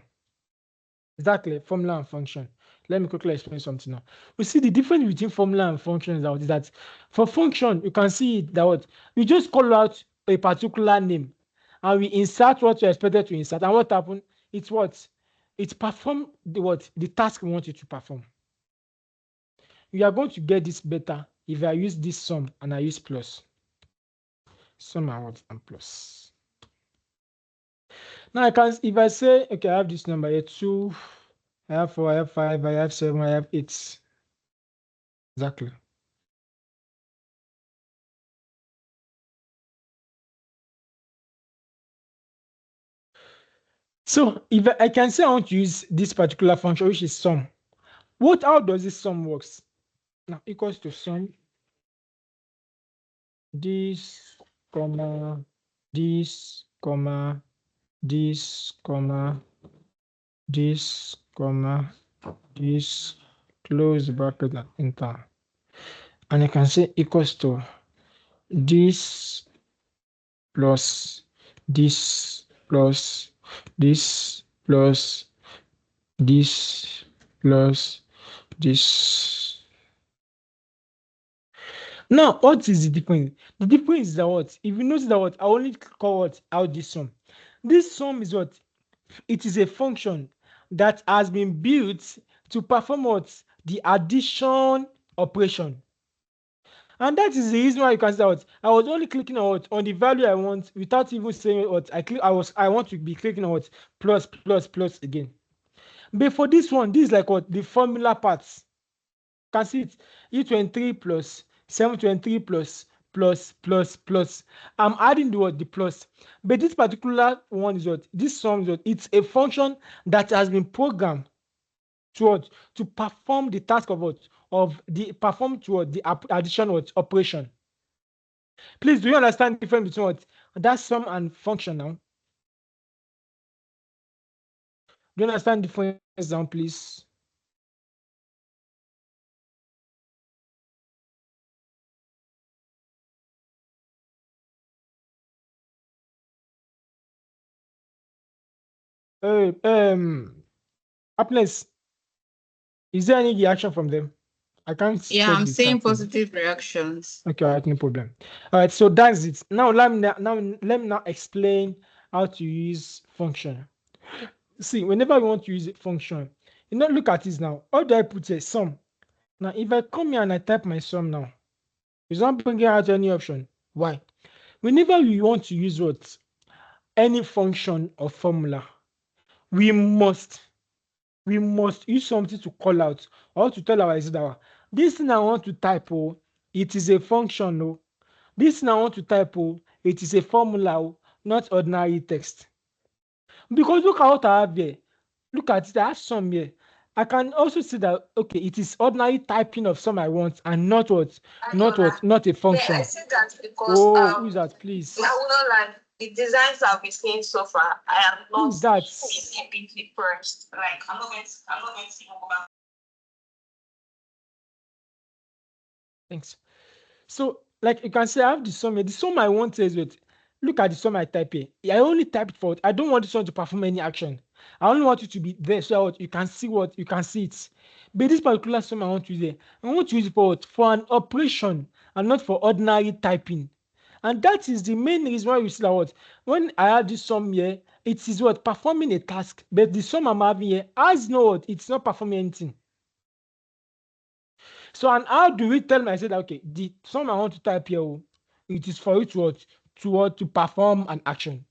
Exactly, formula and function. Let me quickly explain something now. We see the difference between formula and function is that for function, you can see that what we just call out a particular name and we insert what you're expected to insert. And what happened? It's what? It perform the task we want it to perform. You are going to get this better if I use this sum and I use plus. Sum and what and plus. Now I can, if I say, okay, I have this number here, 2, I have 4, I have 5, I have 7, I have 8. Exactly. So if I can say I want to use this particular function, which is sum, how does this sum works? Now equals to sum this, comma, this, comma, this, comma, this, comma, this, close bracket and enter. And I can say equals to this plus this plus this plus this plus this. Now, what is the difference? The difference is that what? If you notice that what, I only call what out this sum. This sum is what? It is a function that has been built to perform what? The addition operation. And that is the reason why you can see what I was only clicking on what on the value I want without even saying what I want to be clicking on what plus plus plus again. But for this one, this is like what the formula parts. Can see it E23 plus 723 plus plus plus plus. I'm adding the word the plus. But this particular one is what this sum is what it's a function that has been programmed to what to perform the task of what of the perform toward the addition what operation. Please, do you understand the difference between what that sum and function now? Do you understand the difference now, please? Uh, um, Happiness, is there any reaction from them? I can't Yeah, check I'm the seeing chat. positive reactions. Okay, all right, no problem. All right, so that's it. Now let me now explain how to use function. See, whenever we want to use a function, look at this now. How do I put a sum? Now, if I come here and I type my sum now, it's not bringing out any option. Why? Whenever we want to use what any function or formula, we must use something to call out or to tell our user that this thing I want to type, it is a function, this thing I want to type, it is a formula, not ordinary text. Because look at what I have here. Look at it, I have some here. I can also see that okay, it is ordinary typing of some I want and not what, not a function. Yeah, I said that because Oh, who is that, please? I will not lie. The designs I've been seeing so far, I am Who not is that? a bit impressed. Like I'm not going to go back. Thanks. So, like you can see, I have the sum here. The sum I want is with. Look at the sum I type here. I only typed for it. I don't want this one to perform any action. I only want it to be there so that you can see it. But this particular sum I want to use here, I want to use it for what? For an operation and not for ordinary typing. And that is the main reason why you see that what when I have this sum here, it is what performing a task. But the sum I'm having here has no what, it's not performing anything. So, and how do we tell myself that okay, the sum I want to type here, it is for you to perform an action.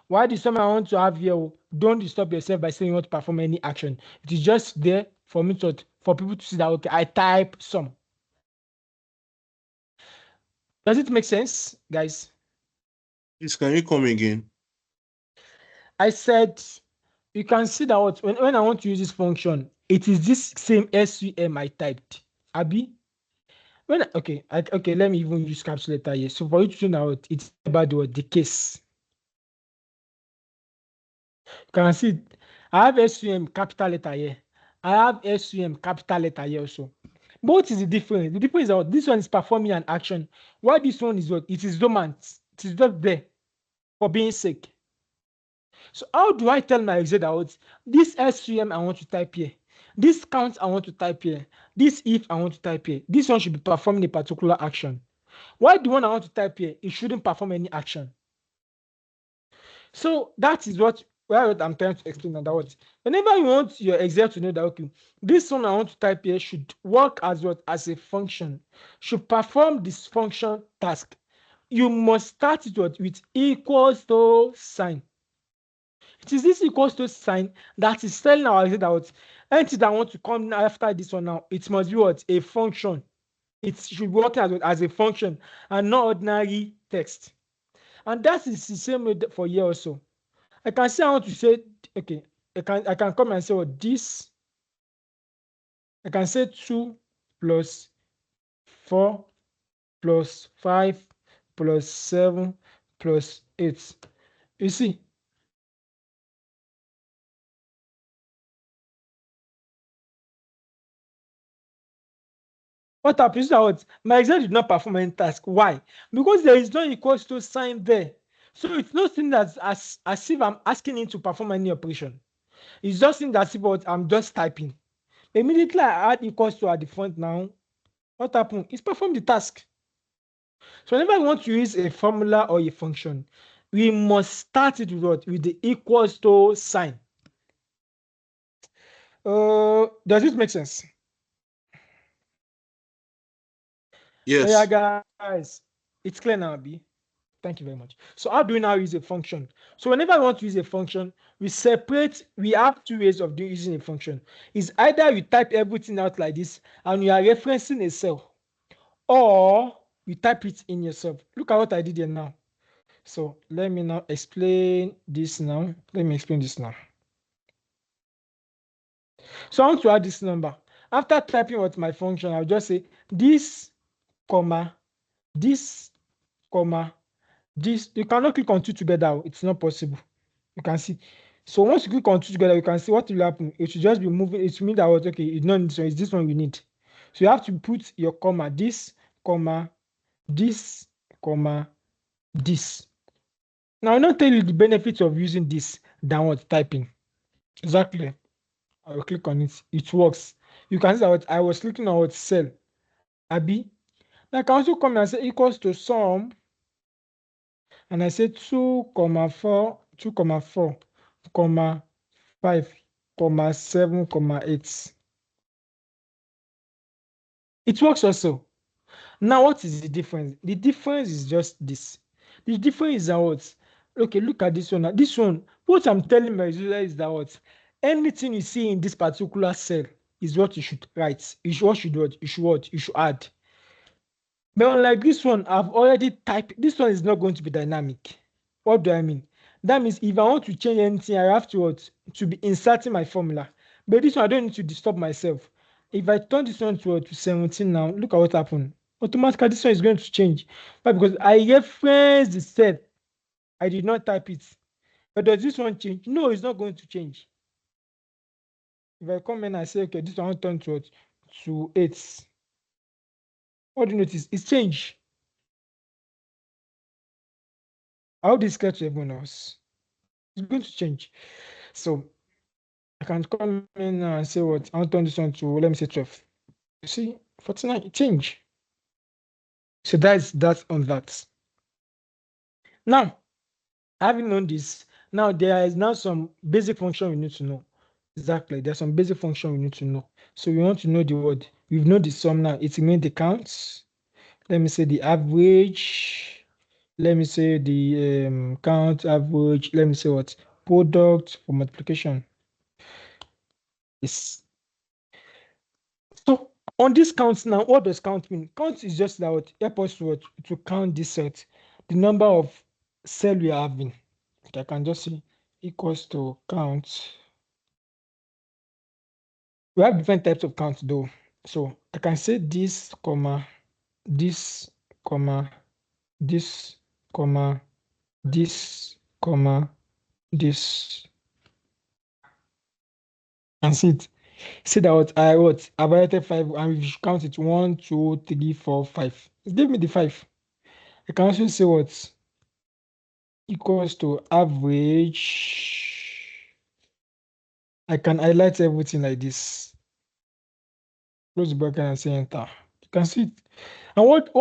Why the sum I want to have here, don't disturb yourself by saying you want to perform any action. It is just there for me for people to see that okay, I type sum. Does it make sense, guys? Please, can you come again? I said you can see that what when I want to use this function, it is this same sum I typed. Abi? Okay, let me even use caps letter here. So for you to know what it's about the case. You can see I have SUM capital letter here. I have SUM capital letter here also. But what is the difference? The difference is that this one is performing an action. Why this one is what? It is dormant. It is just there for being sake. So how do I tell my user that what this SUM I want to type here? This count I want to type here. This if I want to type here. This one should be performing a particular action. Why the one I want to type here? It shouldn't perform any action. So that is what I'm trying to explain. That what whenever you want your Excel to know that okay, this one I want to type here should work as what as a function, should perform this function task. You must start it with equals to sign. It is this equals to sign that is telling our that what anything that want to come after this one now, it must be what? A function. It should work as a function and not ordinary text. And that is the same way for here also. I can say I want to say, okay, I can come and say what this, I can say 2 plus 4 plus 5 plus 7 plus 8. You see, what happens is that what my exam did not perform any task. Why? Because there is no equals to sign there. So it's not seen as if I'm asking him to perform any operation. It's just seen as if what I'm just typing. Immediately I add equals to at the front now. What happened? It's performed the task. So whenever we want to use a formula or a function, we must start it with what? With the equals to sign. Does this make sense? Yes. Yeah, guys, it's clear now, B. Thank you very much. So how do we now use a function? So whenever I want to use a function, we have two ways of using a function. Is either you type everything out like this and you are referencing a cell, or you type it in yourself. Look at what I did here now. So let me now explain this now. Let me explain this now. So I want to add this number. After typing what my function, I'll just say this, comma, this, comma, this. You cannot click on two together. It's not possible. You can see. So once you click on two together, you can see what will happen. It should just be moving. It should mean that what, okay, it's not this one, it's this one you need. So you have to put your comma, this, this, this. Now I'll not tell you the benefits of using this than what typing. Exactly. I will click on it. It works. You can see that I was clicking on what cell. Abi. Now I can also come and say equals to sum. And I say 2,4, 2,4, 5, 7, 8. It works also. Now, what is the difference? The difference is just this. The difference is that what? Okay, look at this one. Now, this one, what I'm telling my user is that what? Anything you see in this particular cell is what you should write. You should, you should add. But unlike this one, I've already typed. This one is not going to be dynamic. What do I mean? That means if I want to change anything, I have to what? To be inserting my formula. But this one, I don't need to disturb myself. If I turn this one to 17 now, look at what happened. Automatically, this one is going to change. Why? Because I referenced the set. I did not type it. But does this one change? No, it's not going to change. If I come in and say, okay, this one turn to what? To 8. What do you notice? It's changed. How this get to everyone else? It's going to change. So I can come in and say what? I want to turn this one to, let me say 12. You see, 49, change. So that's that on that. Now, having known this, now there is now some basic function we need to know. Exactly, there's some basic function we need to know. So we want to know the word. We've known the sum now. It means the counts. Let me say the average. Let me say the count average. Let me say what? Product for multiplication. Yes. So on this count now, what does count mean? Count is just that what help us to count this set, the number of cell we are having. Okay, I can just say equals to count. We have different types of count though. So I can say this, comma, this, comma, this, comma, this, comma, this. And see it. See that what I've written 5 and if you count it 1, 2, 3, 4, 5. It gave me the 5. I can also say what equals to average. I can highlight everything like this. Close the bracket and say enter. You can see it. And what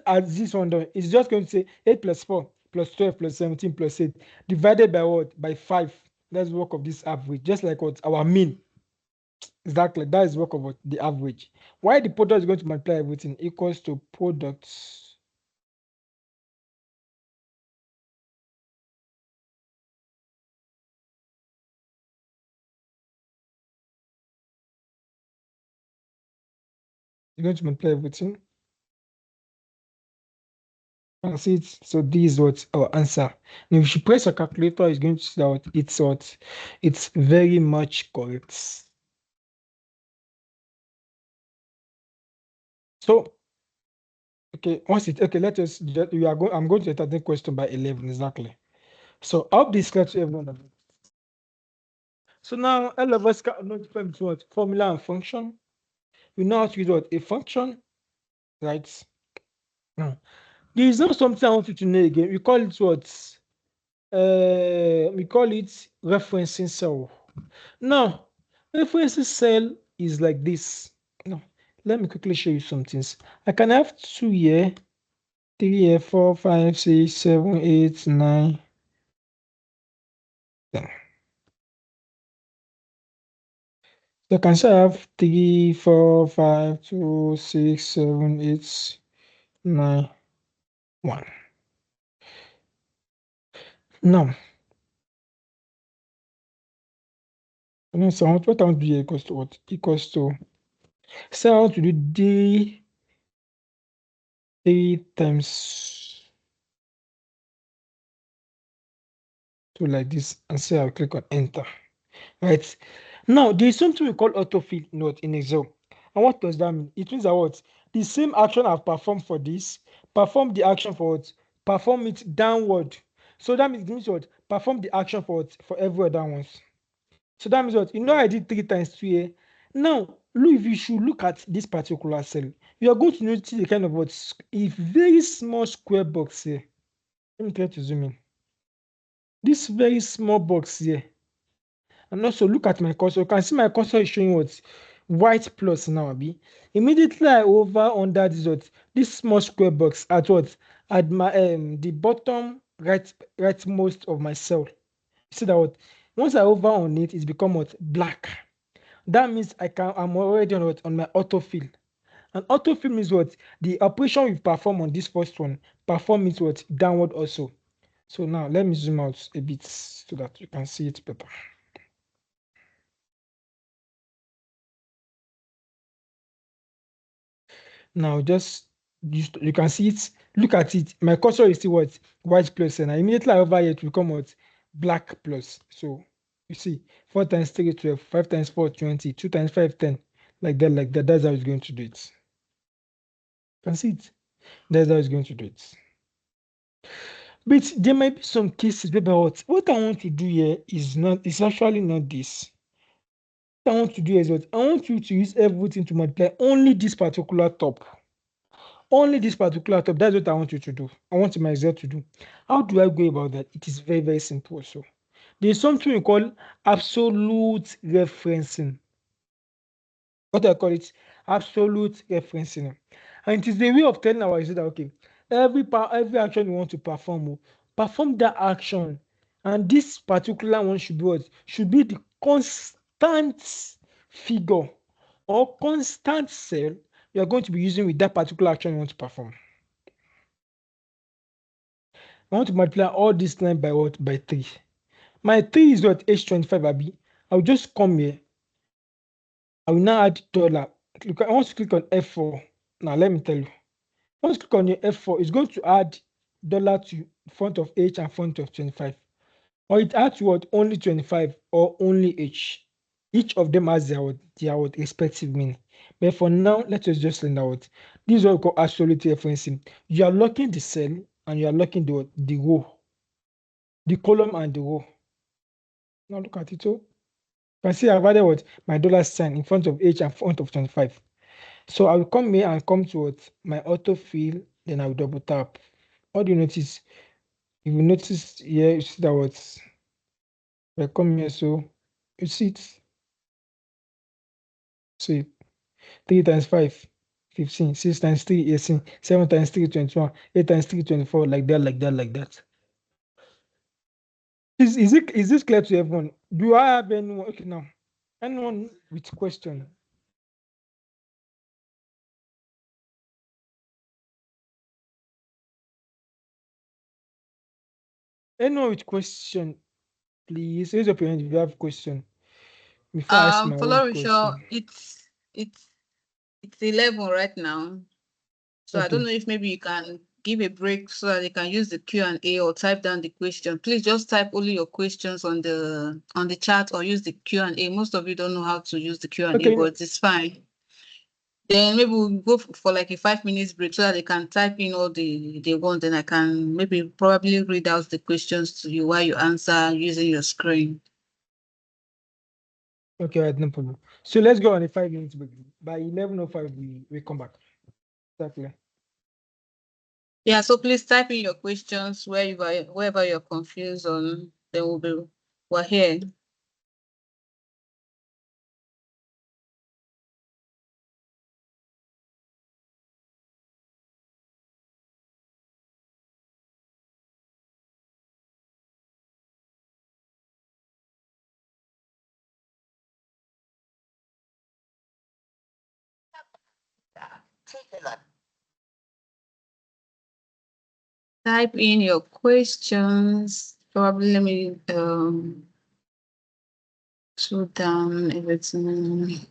has this one done? It's just going to say 8 plus 4 plus 12 plus 17 plus 8 divided by what? By 5. That's work of this average. Just like what our mean. Exactly. That is work of what the average. Why the product is going to multiply everything equals to products. You're going to multiply everything. And see it. So this is what our answer. Now, if you press a calculator, it's going to see that it's very much correct. So okay, let us I'm going to the 13th question by 11 exactly. So I hope this clear to everyone. So now all of us can know difference between what formula and function. We know how to use what a function, right? Now there is not something I want you to know again. We call it what? We call it referencing cell. Now, referencing cell is like this. Now, let me quickly show you some things. I can have 2 here, 3 here, 4, 5, 6, 7, 8, 9, 10. So I can still have 3, 4, 5, 2, 6, 7, 8, 9, 1. Now, so what I want to do here equals to what? Equals to, say I want to do D3 times 2 like this, and say I'll click on enter. Right. Now, there is something we call autofill note in Excel. And what does that mean? It means that what? The same action I've performed for this, perform the action for what? Perform it downward. So that means what? Perform the action for what? For every other ones. So that means what? You know I did 3 times 2 here. Now, look, if you should look at this particular cell, you are going to notice a kind of what? A very small square box here. Let me try to zoom in. This very small box here. And also look at my cursor. You can see my cursor is showing what? White plus now, Abi. Immediately I over under this what? This small square box at what? At my the bottom rightmost of my cell. See that what? Once I over on it, it's become what? Black. That means I'm already on what? On my autofill. And autofill means what? The operation we perform on this first one, perform it what? Downward also. So now let me zoom out a bit so that you can see it better. Now just you can see it, look at it. My cursor is still what? White plus, and I immediately over here to become what? Black plus. So you see 4 times 3 12, 5 times 4 20, 2 times 5 10. Like that, like that. That's how it's going to do it. You can see it. That's how it's going to do it. But there might be some cases about what I want to do here is actually not this. What I want to do is what I want you to use everything to multiply only this particular top. Only this particular top. That's what I want you to do. I want my Excel to do. How do I go about that? It is very, very simple. So there's something we call absolute referencing. What I call it? Absolute referencing. And it is the way of telling our user that okay, every action you want to perform, perform that action. And this particular one should be what? Should be the constant figure or constant cell you are going to be using with that particular action you want to perform. I want to multiply all this line by what? By 3. My 3 is what? H25 Abi. I'll just come here. I will now add dollar. I want to click on F4. Now let me tell you. Once you click on your F4, it's going to add dollar to front of H and front of 25. Or it adds what? Only 25 or only H. Each of them has their respective meaning. But for now, let us just learn out. This is what we call absolute referencing. You are locking the cell and you are locking the row, the column and the row. Now look at it. Oh, you can see I've added what? My dollar sign in front of H and front of 25. So I will come here and come to what? My autofill, then I will double tap. What do you notice? If you notice here, you see that what? If I come here, so you see it. See 3 times 5, 15, 6 times 3, 18, 7 times 3, 21, 8 times 3, 24, like that, like that, like that. Is this clear to everyone? Do I have anyone? Okay, now, anyone with question? Anyone with question, please raise up your hand if you have question before I ask my own Flourish, question. it's It's 11 right now. So I don't Okay. know if maybe you can give a break so that they can use the Q&A or type down the question. Please just type only your questions on the chat or use the Q&A. Most of you don't know how to use the Q&A, Okay. but it's fine. Then maybe we'll go for like a 5 minutes break so that they can type in all they want. Then I can maybe probably read out the questions to you while you answer using your screen. Okay, right, no problem. So let's go on a 5 minutes break. By 11:05, we come back. Exactly. Yeah, so please type in your questions wherever you're confused on. We're here. Type in your questions. Probably let me slow down everything.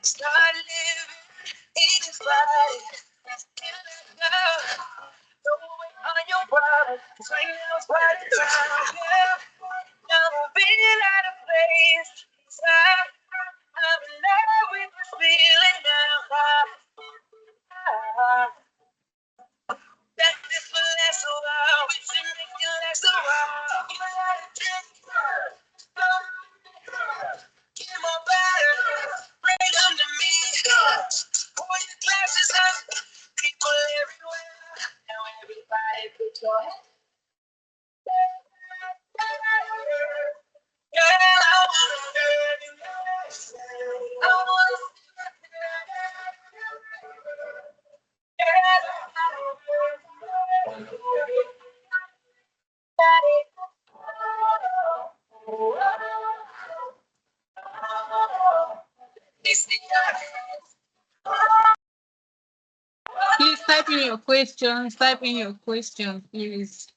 Start living in this body. Get it down. Don't wait on your brother. Swing those bodies around. Yeah. I'm feeling out of place. Inside. I'm in love with this feeling now. That this will last a while. We should make it last a while. You gotta drink. Get more better. Bring them to me. Pour your glasses up. People everywhere. Now everybody put your hands. Yeah, I wanna hear you. I wanna Please type in your questions. Type in your questions, please.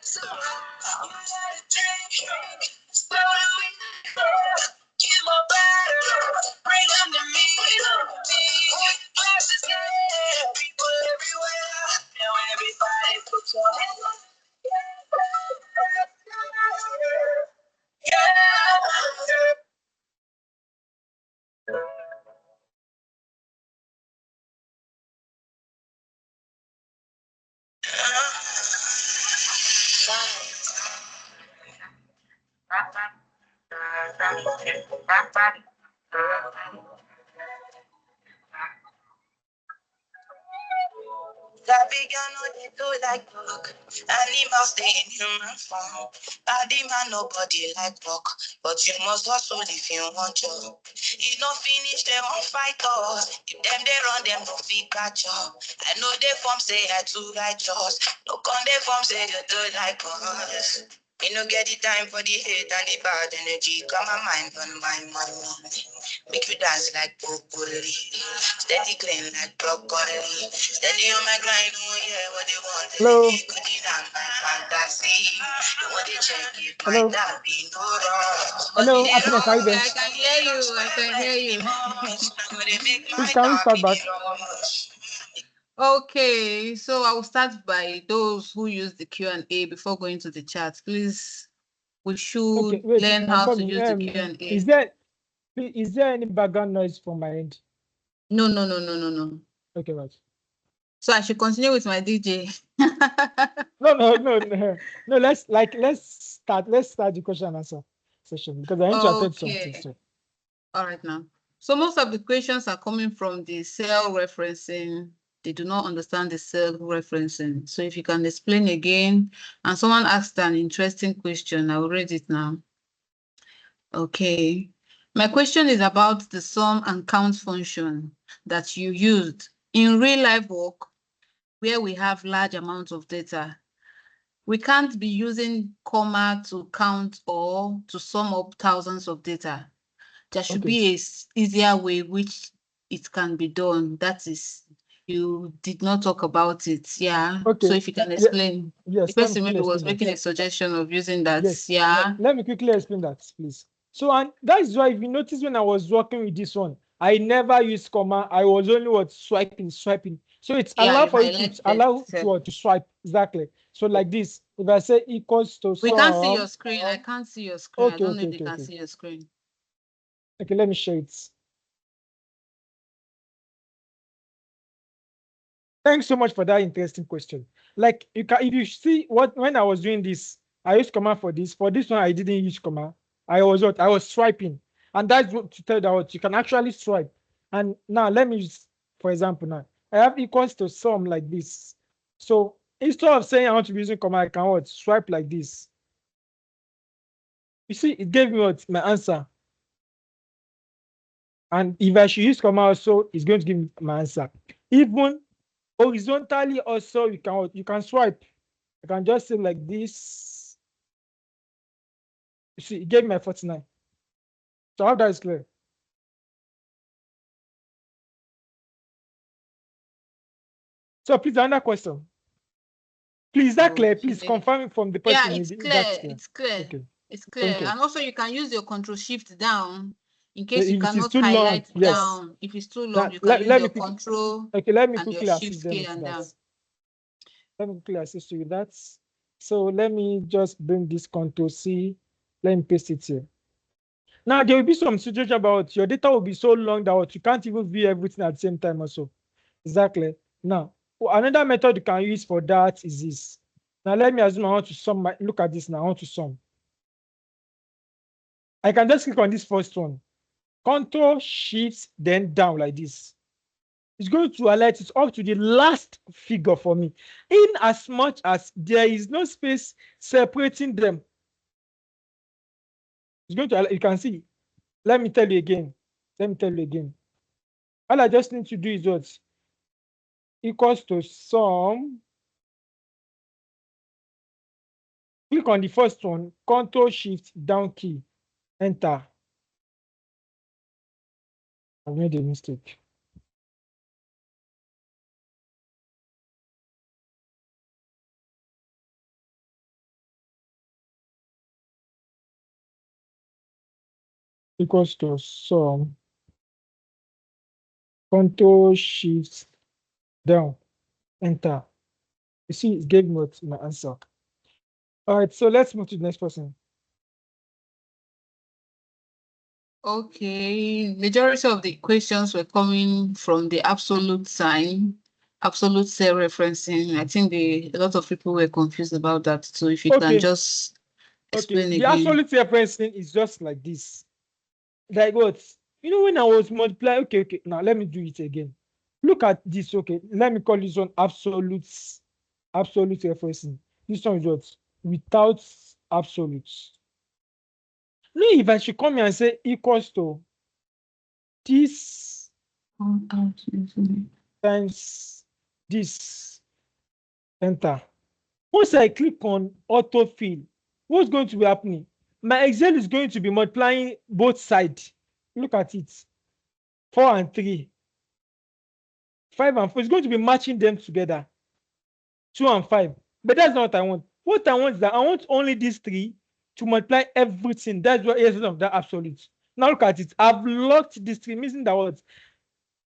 so you gotta drink. Slowly, get more better. Bring them to me. Glasses, yeah. People everywhere. Now everybody put your hands up. That began what they do like work. Animals stay in human form. Body man, nobody like work. But you must hustle if you want job. You don't finish, they won't fight us. If them they run, them no fit catch up. I know they form say I too righteous. No con they form say you do like us. Me no get the time for the hate and the bad energy. Got my mind on my money. Make you dance like broccoli. Steady clean like broccoli. Steady on my grind, oh yeah, what they want. Hello. They could eat on my fantasy. They want to check it, Hello. might that be no wrong. But Hello, it is Happiness, are you wrong. there? I can hear you. I can hear you. Please, can we start back? Okay, so I will start by those who use the Q&A before going to the chat. Please, we should Okay, wait, learn I'm how to coming. use the Q&A. Is there any background noise from my end? No. Okay, right. So I should continue with my DJ. No. Let's start the question and answer session because I need to attend something. So. All right now. So most of the questions are coming from the cell referencing. They do not understand the cell referencing. So if you can explain again, and someone asked an interesting question, I will read it now. Okay. My question is about the sum and count function that you used in real life work where we have large amounts of data. We can't be using comma to count or to sum up thousands of data. There should be a easier way which it can be done. That is, you did not talk about it. Yeah. Okay. So if you can explain. Yes. The person maybe was making a suggestion of using that. Yes. Yeah. Let me quickly explain that, please. So, and that is why if you notice when I was working with this one, I never used comma. I was only swiping. So it's allowed for you to swipe exactly. So like this, if I say equals to we can't see your screen. I can't see your screen. Okay, I don't know if you can see your screen. Okay, let me share it. Thanks so much for that interesting question. Like if you see when I was doing this, I used comma for this. For this one, I didn't use comma. I was swiping, and that's what to tell that you can actually swipe. And now let me use, for example, now I have equals to sum like this. So instead of saying I want to be using comma, I can swipe like this. You see, it gave me my answer. And if I should use comma also, it's going to give me my answer. Even horizontally also, you can swipe. I can just say like this. You see, it gave me my 49. So how that is clear. So please, another question. Please, is that clear? Please confirm it from the person. Yeah, it's clear. It's clear. Okay. It's clear. Okay. And also you can use your control shift down in case if you cannot long, highlight yes. down. If it's too long, you can use your control. Okay, let me and quickly your assist shift them key and that. down. Let me quickly assist you with that. So let me just bring this control C. Let me paste it here. Now there will be some situation about your data will be so long that you can't even view everything at the same time also. Exactly. Now, another method you can use for that is this. Now let me assume I want to sum look at this now. I want to sum. I can just click on this first one. Control Shift then down like this. It's going to highlight it up to the last figure for me. In as much as there is no space separating them. It's going to, you can see. Let me tell you again. All I just need to do is what? Equals to sum. Click on the first one, Control Shift down key, enter. I made a mistake. Equals to sum. Control Shift down, enter. You see, it gave me my answer. All right, so let's move to the next person. Okay, majority of the questions were coming from the absolute sign, absolute cell referencing. I think a lot of people were confused about that. So if you can just explain again. The absolute referencing is just like this. Like what? You know, when I was multiplying, okay. Now let me do it again. Look at this, okay. Let me call this one absolute referencing. This one is what? Without absolutes. Now, if I should come here and say equals to this times this, enter. Once I click on autofill, what's going to be happening? My Excel is going to be multiplying both sides. Look at it. 4 and 3. 5 and 4. It's going to be matching them together. 2 and 5. But that's not what I want. What I want is that I want only these 3 to multiply everything. That's what is of that absolute. Now look at it. I've locked this 3, meaning that what?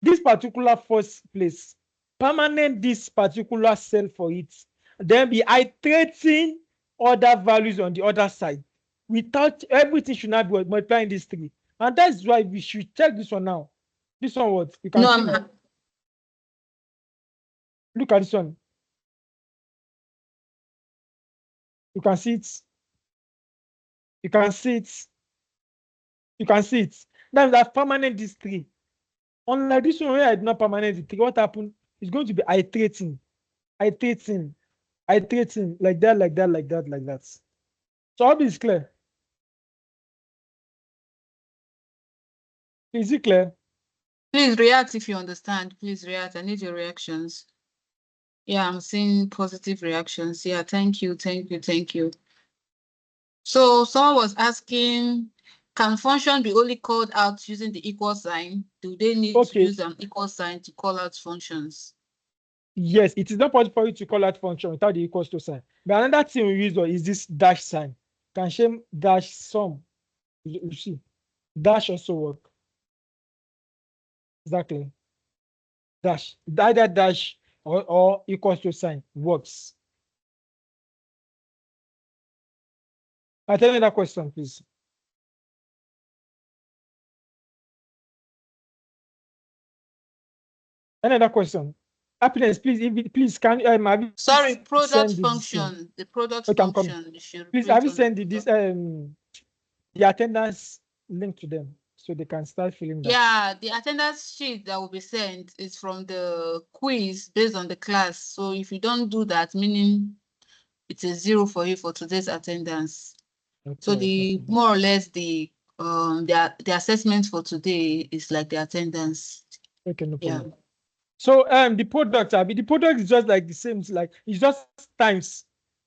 This particular first place, permanent this particular cell for it. Then be iterating other values on the other side. Without everything should not be multiplying these 3. And that's why we should check this one now. This one what? You can No, see now. Look at this one. You can see it. You can see it. You can see it. That's permanent this 3. Unlike this one where I did not permanent the 3, what happened? It's going to be iterating, iterating, iterating like that, like that, like that, like that. So all this is clear. Is it clear? Please react if you understand. Please react. I need your reactions. Yeah, I'm seeing positive reactions. Yeah, thank you, thank you, thank you. So someone was asking, can function be only called out using the equal sign? Do they need to use an equal sign to call out functions? Yes, it is not possible for you to call out function without the equals to sign. But another thing we use is this dash sign. Can shame dash sum. You see, dash also work. Exactly. Dash, either dash or equals to sign works. I tell you that question, please. Another question. Happiness, please can sorry, product function. The product function. Please have you sent the attendance link to them so they can start filling that? Yeah, the attendance sheet that will be sent is from the quiz based on the class. So if you don't do that, meaning it's a 0 for you for today's attendance. Okay, so the more or less the assessment for today is like the attendance. Okay, no problem. Yeah. So the product is just like the same. It's just times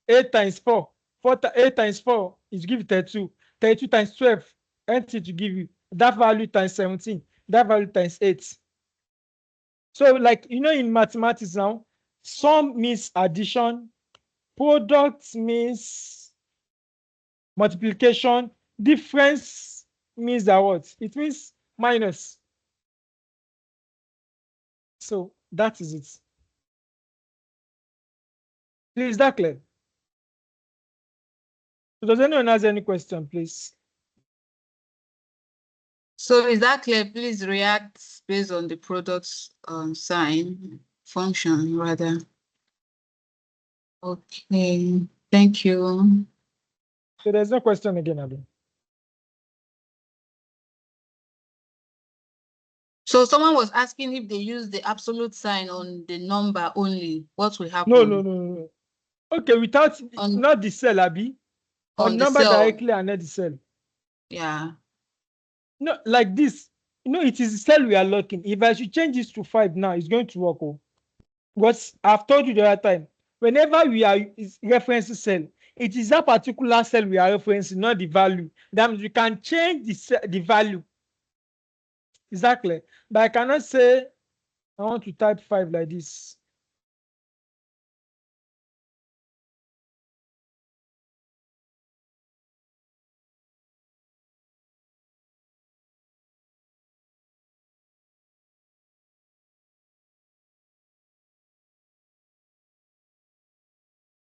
8 times 4. 8 times 4 is give you 32. 32 times 12, anything to give you that value times 17. That value times 8. So in mathematics now, sum means addition, product means multiplication, difference means that what? It means minus. So that is it. Is that clear? So does anyone has any question, please? So is that clear? Please react based on the product's sign function rather. Okay, thank you. So there's no question again, Abby. So someone was asking if they use the absolute sign on the number only, what will happen? No. Okay, without not the cell, Abby. On number cell. Directly and not the cell. Yeah. No, like this. It is the cell we are locking. If I should change this to 5 now, it's going to work. Because I've told you the other time, whenever we are referencing cell, it is that particular cell we are referencing, not the value. That means we can change the value. Exactly. But I cannot say I want to type 5 like this.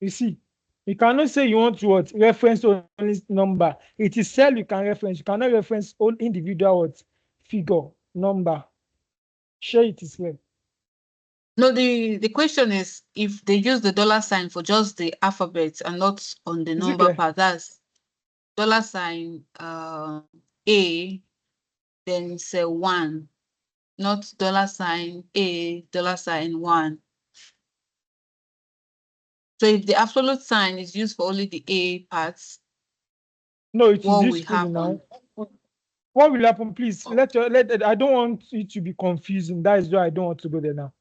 You see, you cannot say you want to reference only number. It is cell you can reference. You cannot reference all individual figure, number. Sure, it is well. No, the question is if they use the dollar sign for just the alphabet and not on the number part. That's dollar sign A, then say 1, not dollar sign A, dollar sign 1. So if the absolute sign is used for only the A parts, no, it is useful now. What will happen? Please let I don't want it to be confusing. That is why I don't want to go there now.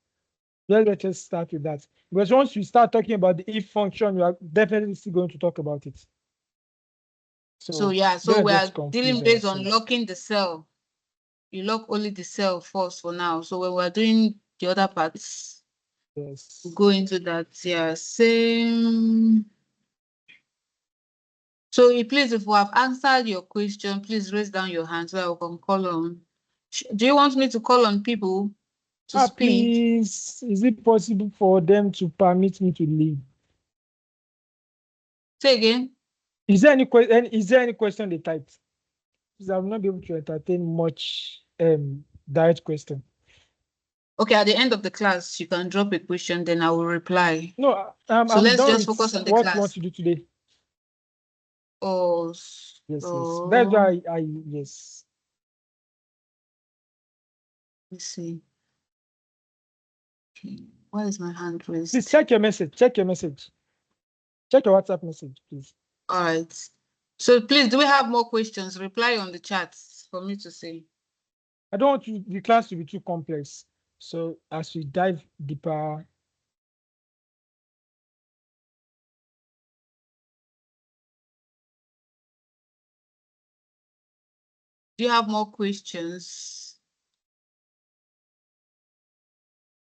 Let us start with that. Because once you start talking about the if function, you are definitely still going to talk about it. So yeah, so don't we are just confuse dealing based on ourselves. locking the cell. You lock only the cell first for now. So when we're doing the other parts, Yes. we'll go into that. Yeah, same. So please, if we have answered your question, please raise down your hand so I can call on. Do you want me to call on people to speak? Please, is it possible for them to permit me to leave? Say again. Is there any question they typed? Because I will not be able to entertain much direct question. Okay, at the end of the class, you can drop a question, then I will reply. No, So I'm let's done just with focus on the what we want class. to do today. Oh, Yes. so That's why yes. let's see. Okay, why is my hand Please raised? check your message. Check your message. Check your WhatsApp message, please. All right. So please, do we have more questions? Reply on the chat for me to see. I don't want the class to be too complex. So as we dive deeper, Do you have more questions?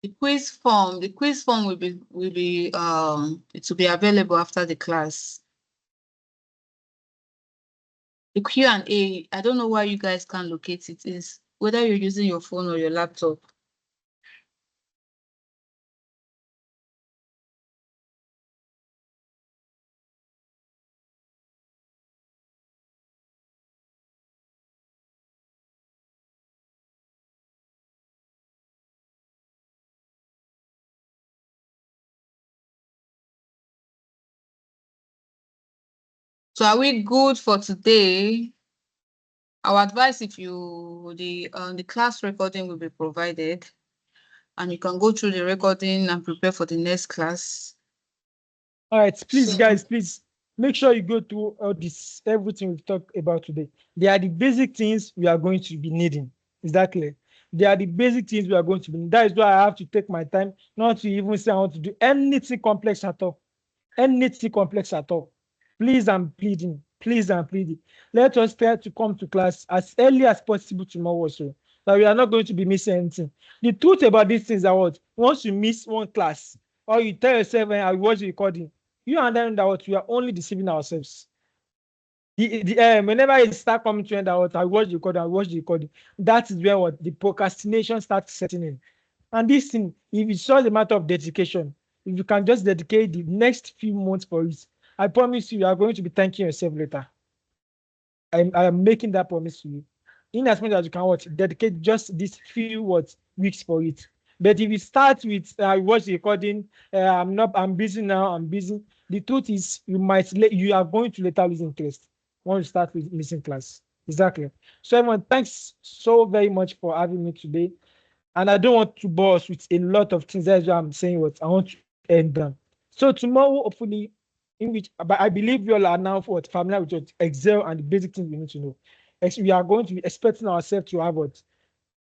The quiz form will be it will be available after the class. The Q&A, I don't know why you guys can't locate it. Is whether you're using your phone or your laptop. So are we good for today? Our advice, if you the class recording will be provided, and you can go through the recording and prepare for the next class. all right, please, So, guys, please make sure you go through all this, everything we've talked about today. They are the basic things we are going to be needing. Is that clear? They are the basic things we are going to be needing. That is why I have to take my time not to even say I want to do anything complex at all. Anything complex at all. Please, I'm pleading. Please, I'm pleading. Let us try to come to class as early as possible tomorrow, so that we are not going to be missing anything. The truth about these things are what? Once you miss one class, or you tell yourself, I watch the recording, you understand that what we are only deceiving ourselves. Whenever it start coming to end out, I watch the recording, I watch the recording. That is where what the procrastination starts setting in. And this thing, if it's just a matter of dedication, if you can just dedicate the next few months for it, I promise you are going to be thanking yourself later. I am making that promise to you. In as much as you can watch, dedicate just these few weeks for it. But if you start with I watch the recording, I'm busy now, I'm busy. The truth is you are going to later lose interest when you start with missing class. Exactly. So everyone, thanks so very much for having me today. And I don't want to bore us with a lot of things. That's why I'm saying what I want to end them. So tomorrow, hopefully, in which but I believe you all are now for what familiar with what Excel and the basic things we need to know. We are going to be expecting ourselves to have what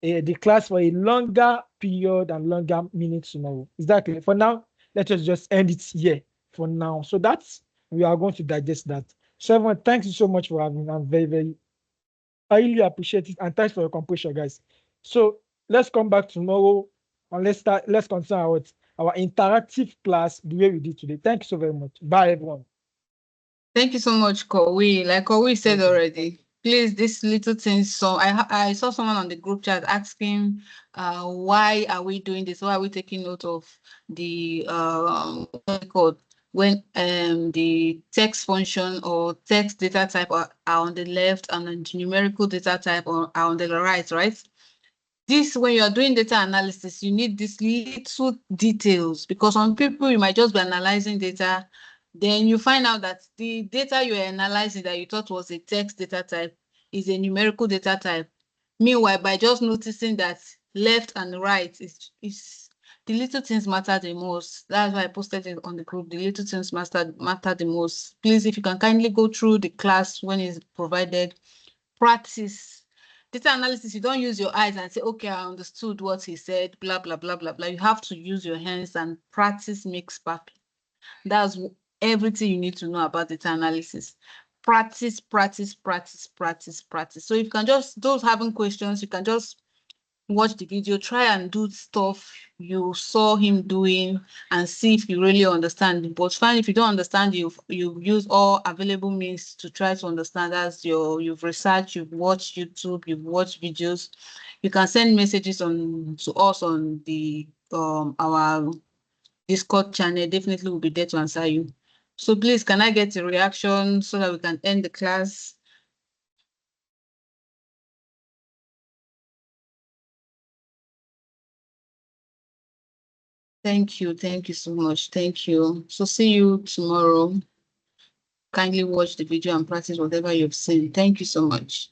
the class for a longer period and longer minutes tomorrow. Is that clear? For now, let us just end it here for now. So that's we are going to digest that. So everyone, thank you so much for having me. I'm very, very I really appreciate it, and thanks for your composure, guys. So let's come back tomorrow and let's continue our interactive class the way we did today. Thank you so very much. Bye, everyone. thank you so much, Kowi. Like Kowi said Welcome. already, please, this little things. So I saw someone on the group chat asking, why are we doing this? Why are we taking note of the what's it called? When the text function or text data type are on the left and the numerical data type are on the right, right? This, when you are doing data analysis, you need these little details, because some people, you might just be analyzing data, then you find out that the data you're analyzing that you thought was a text data type is a numerical data type. Meanwhile, by just noticing that left and right is the little things matter the most. That's why I posted it on the group. The little things matter the most. Please, if you can kindly go through the class when it's provided, practice. Data analysis, you don't use your eyes and say, okay, I understood what he said, blah, blah, blah, blah, blah. You have to use your hands, and practice makes perfect. That's everything you need to know about data analysis. practice. So if you can just, those having questions, you can just watch the video, try and do stuff you saw him doing and see if you really understand. But fine, if you don't understand, you've used all available means to try to understand. As you've researched, you've watched YouTube, you've watched videos. You can send messages to us on the our Discord channel. Definitely will be there to answer you. So please, can I get a reaction so that we can end the class? Thank you so much. Thank you. So see you tomorrow. Kindly watch the video and practice whatever you've seen. Thank you so much.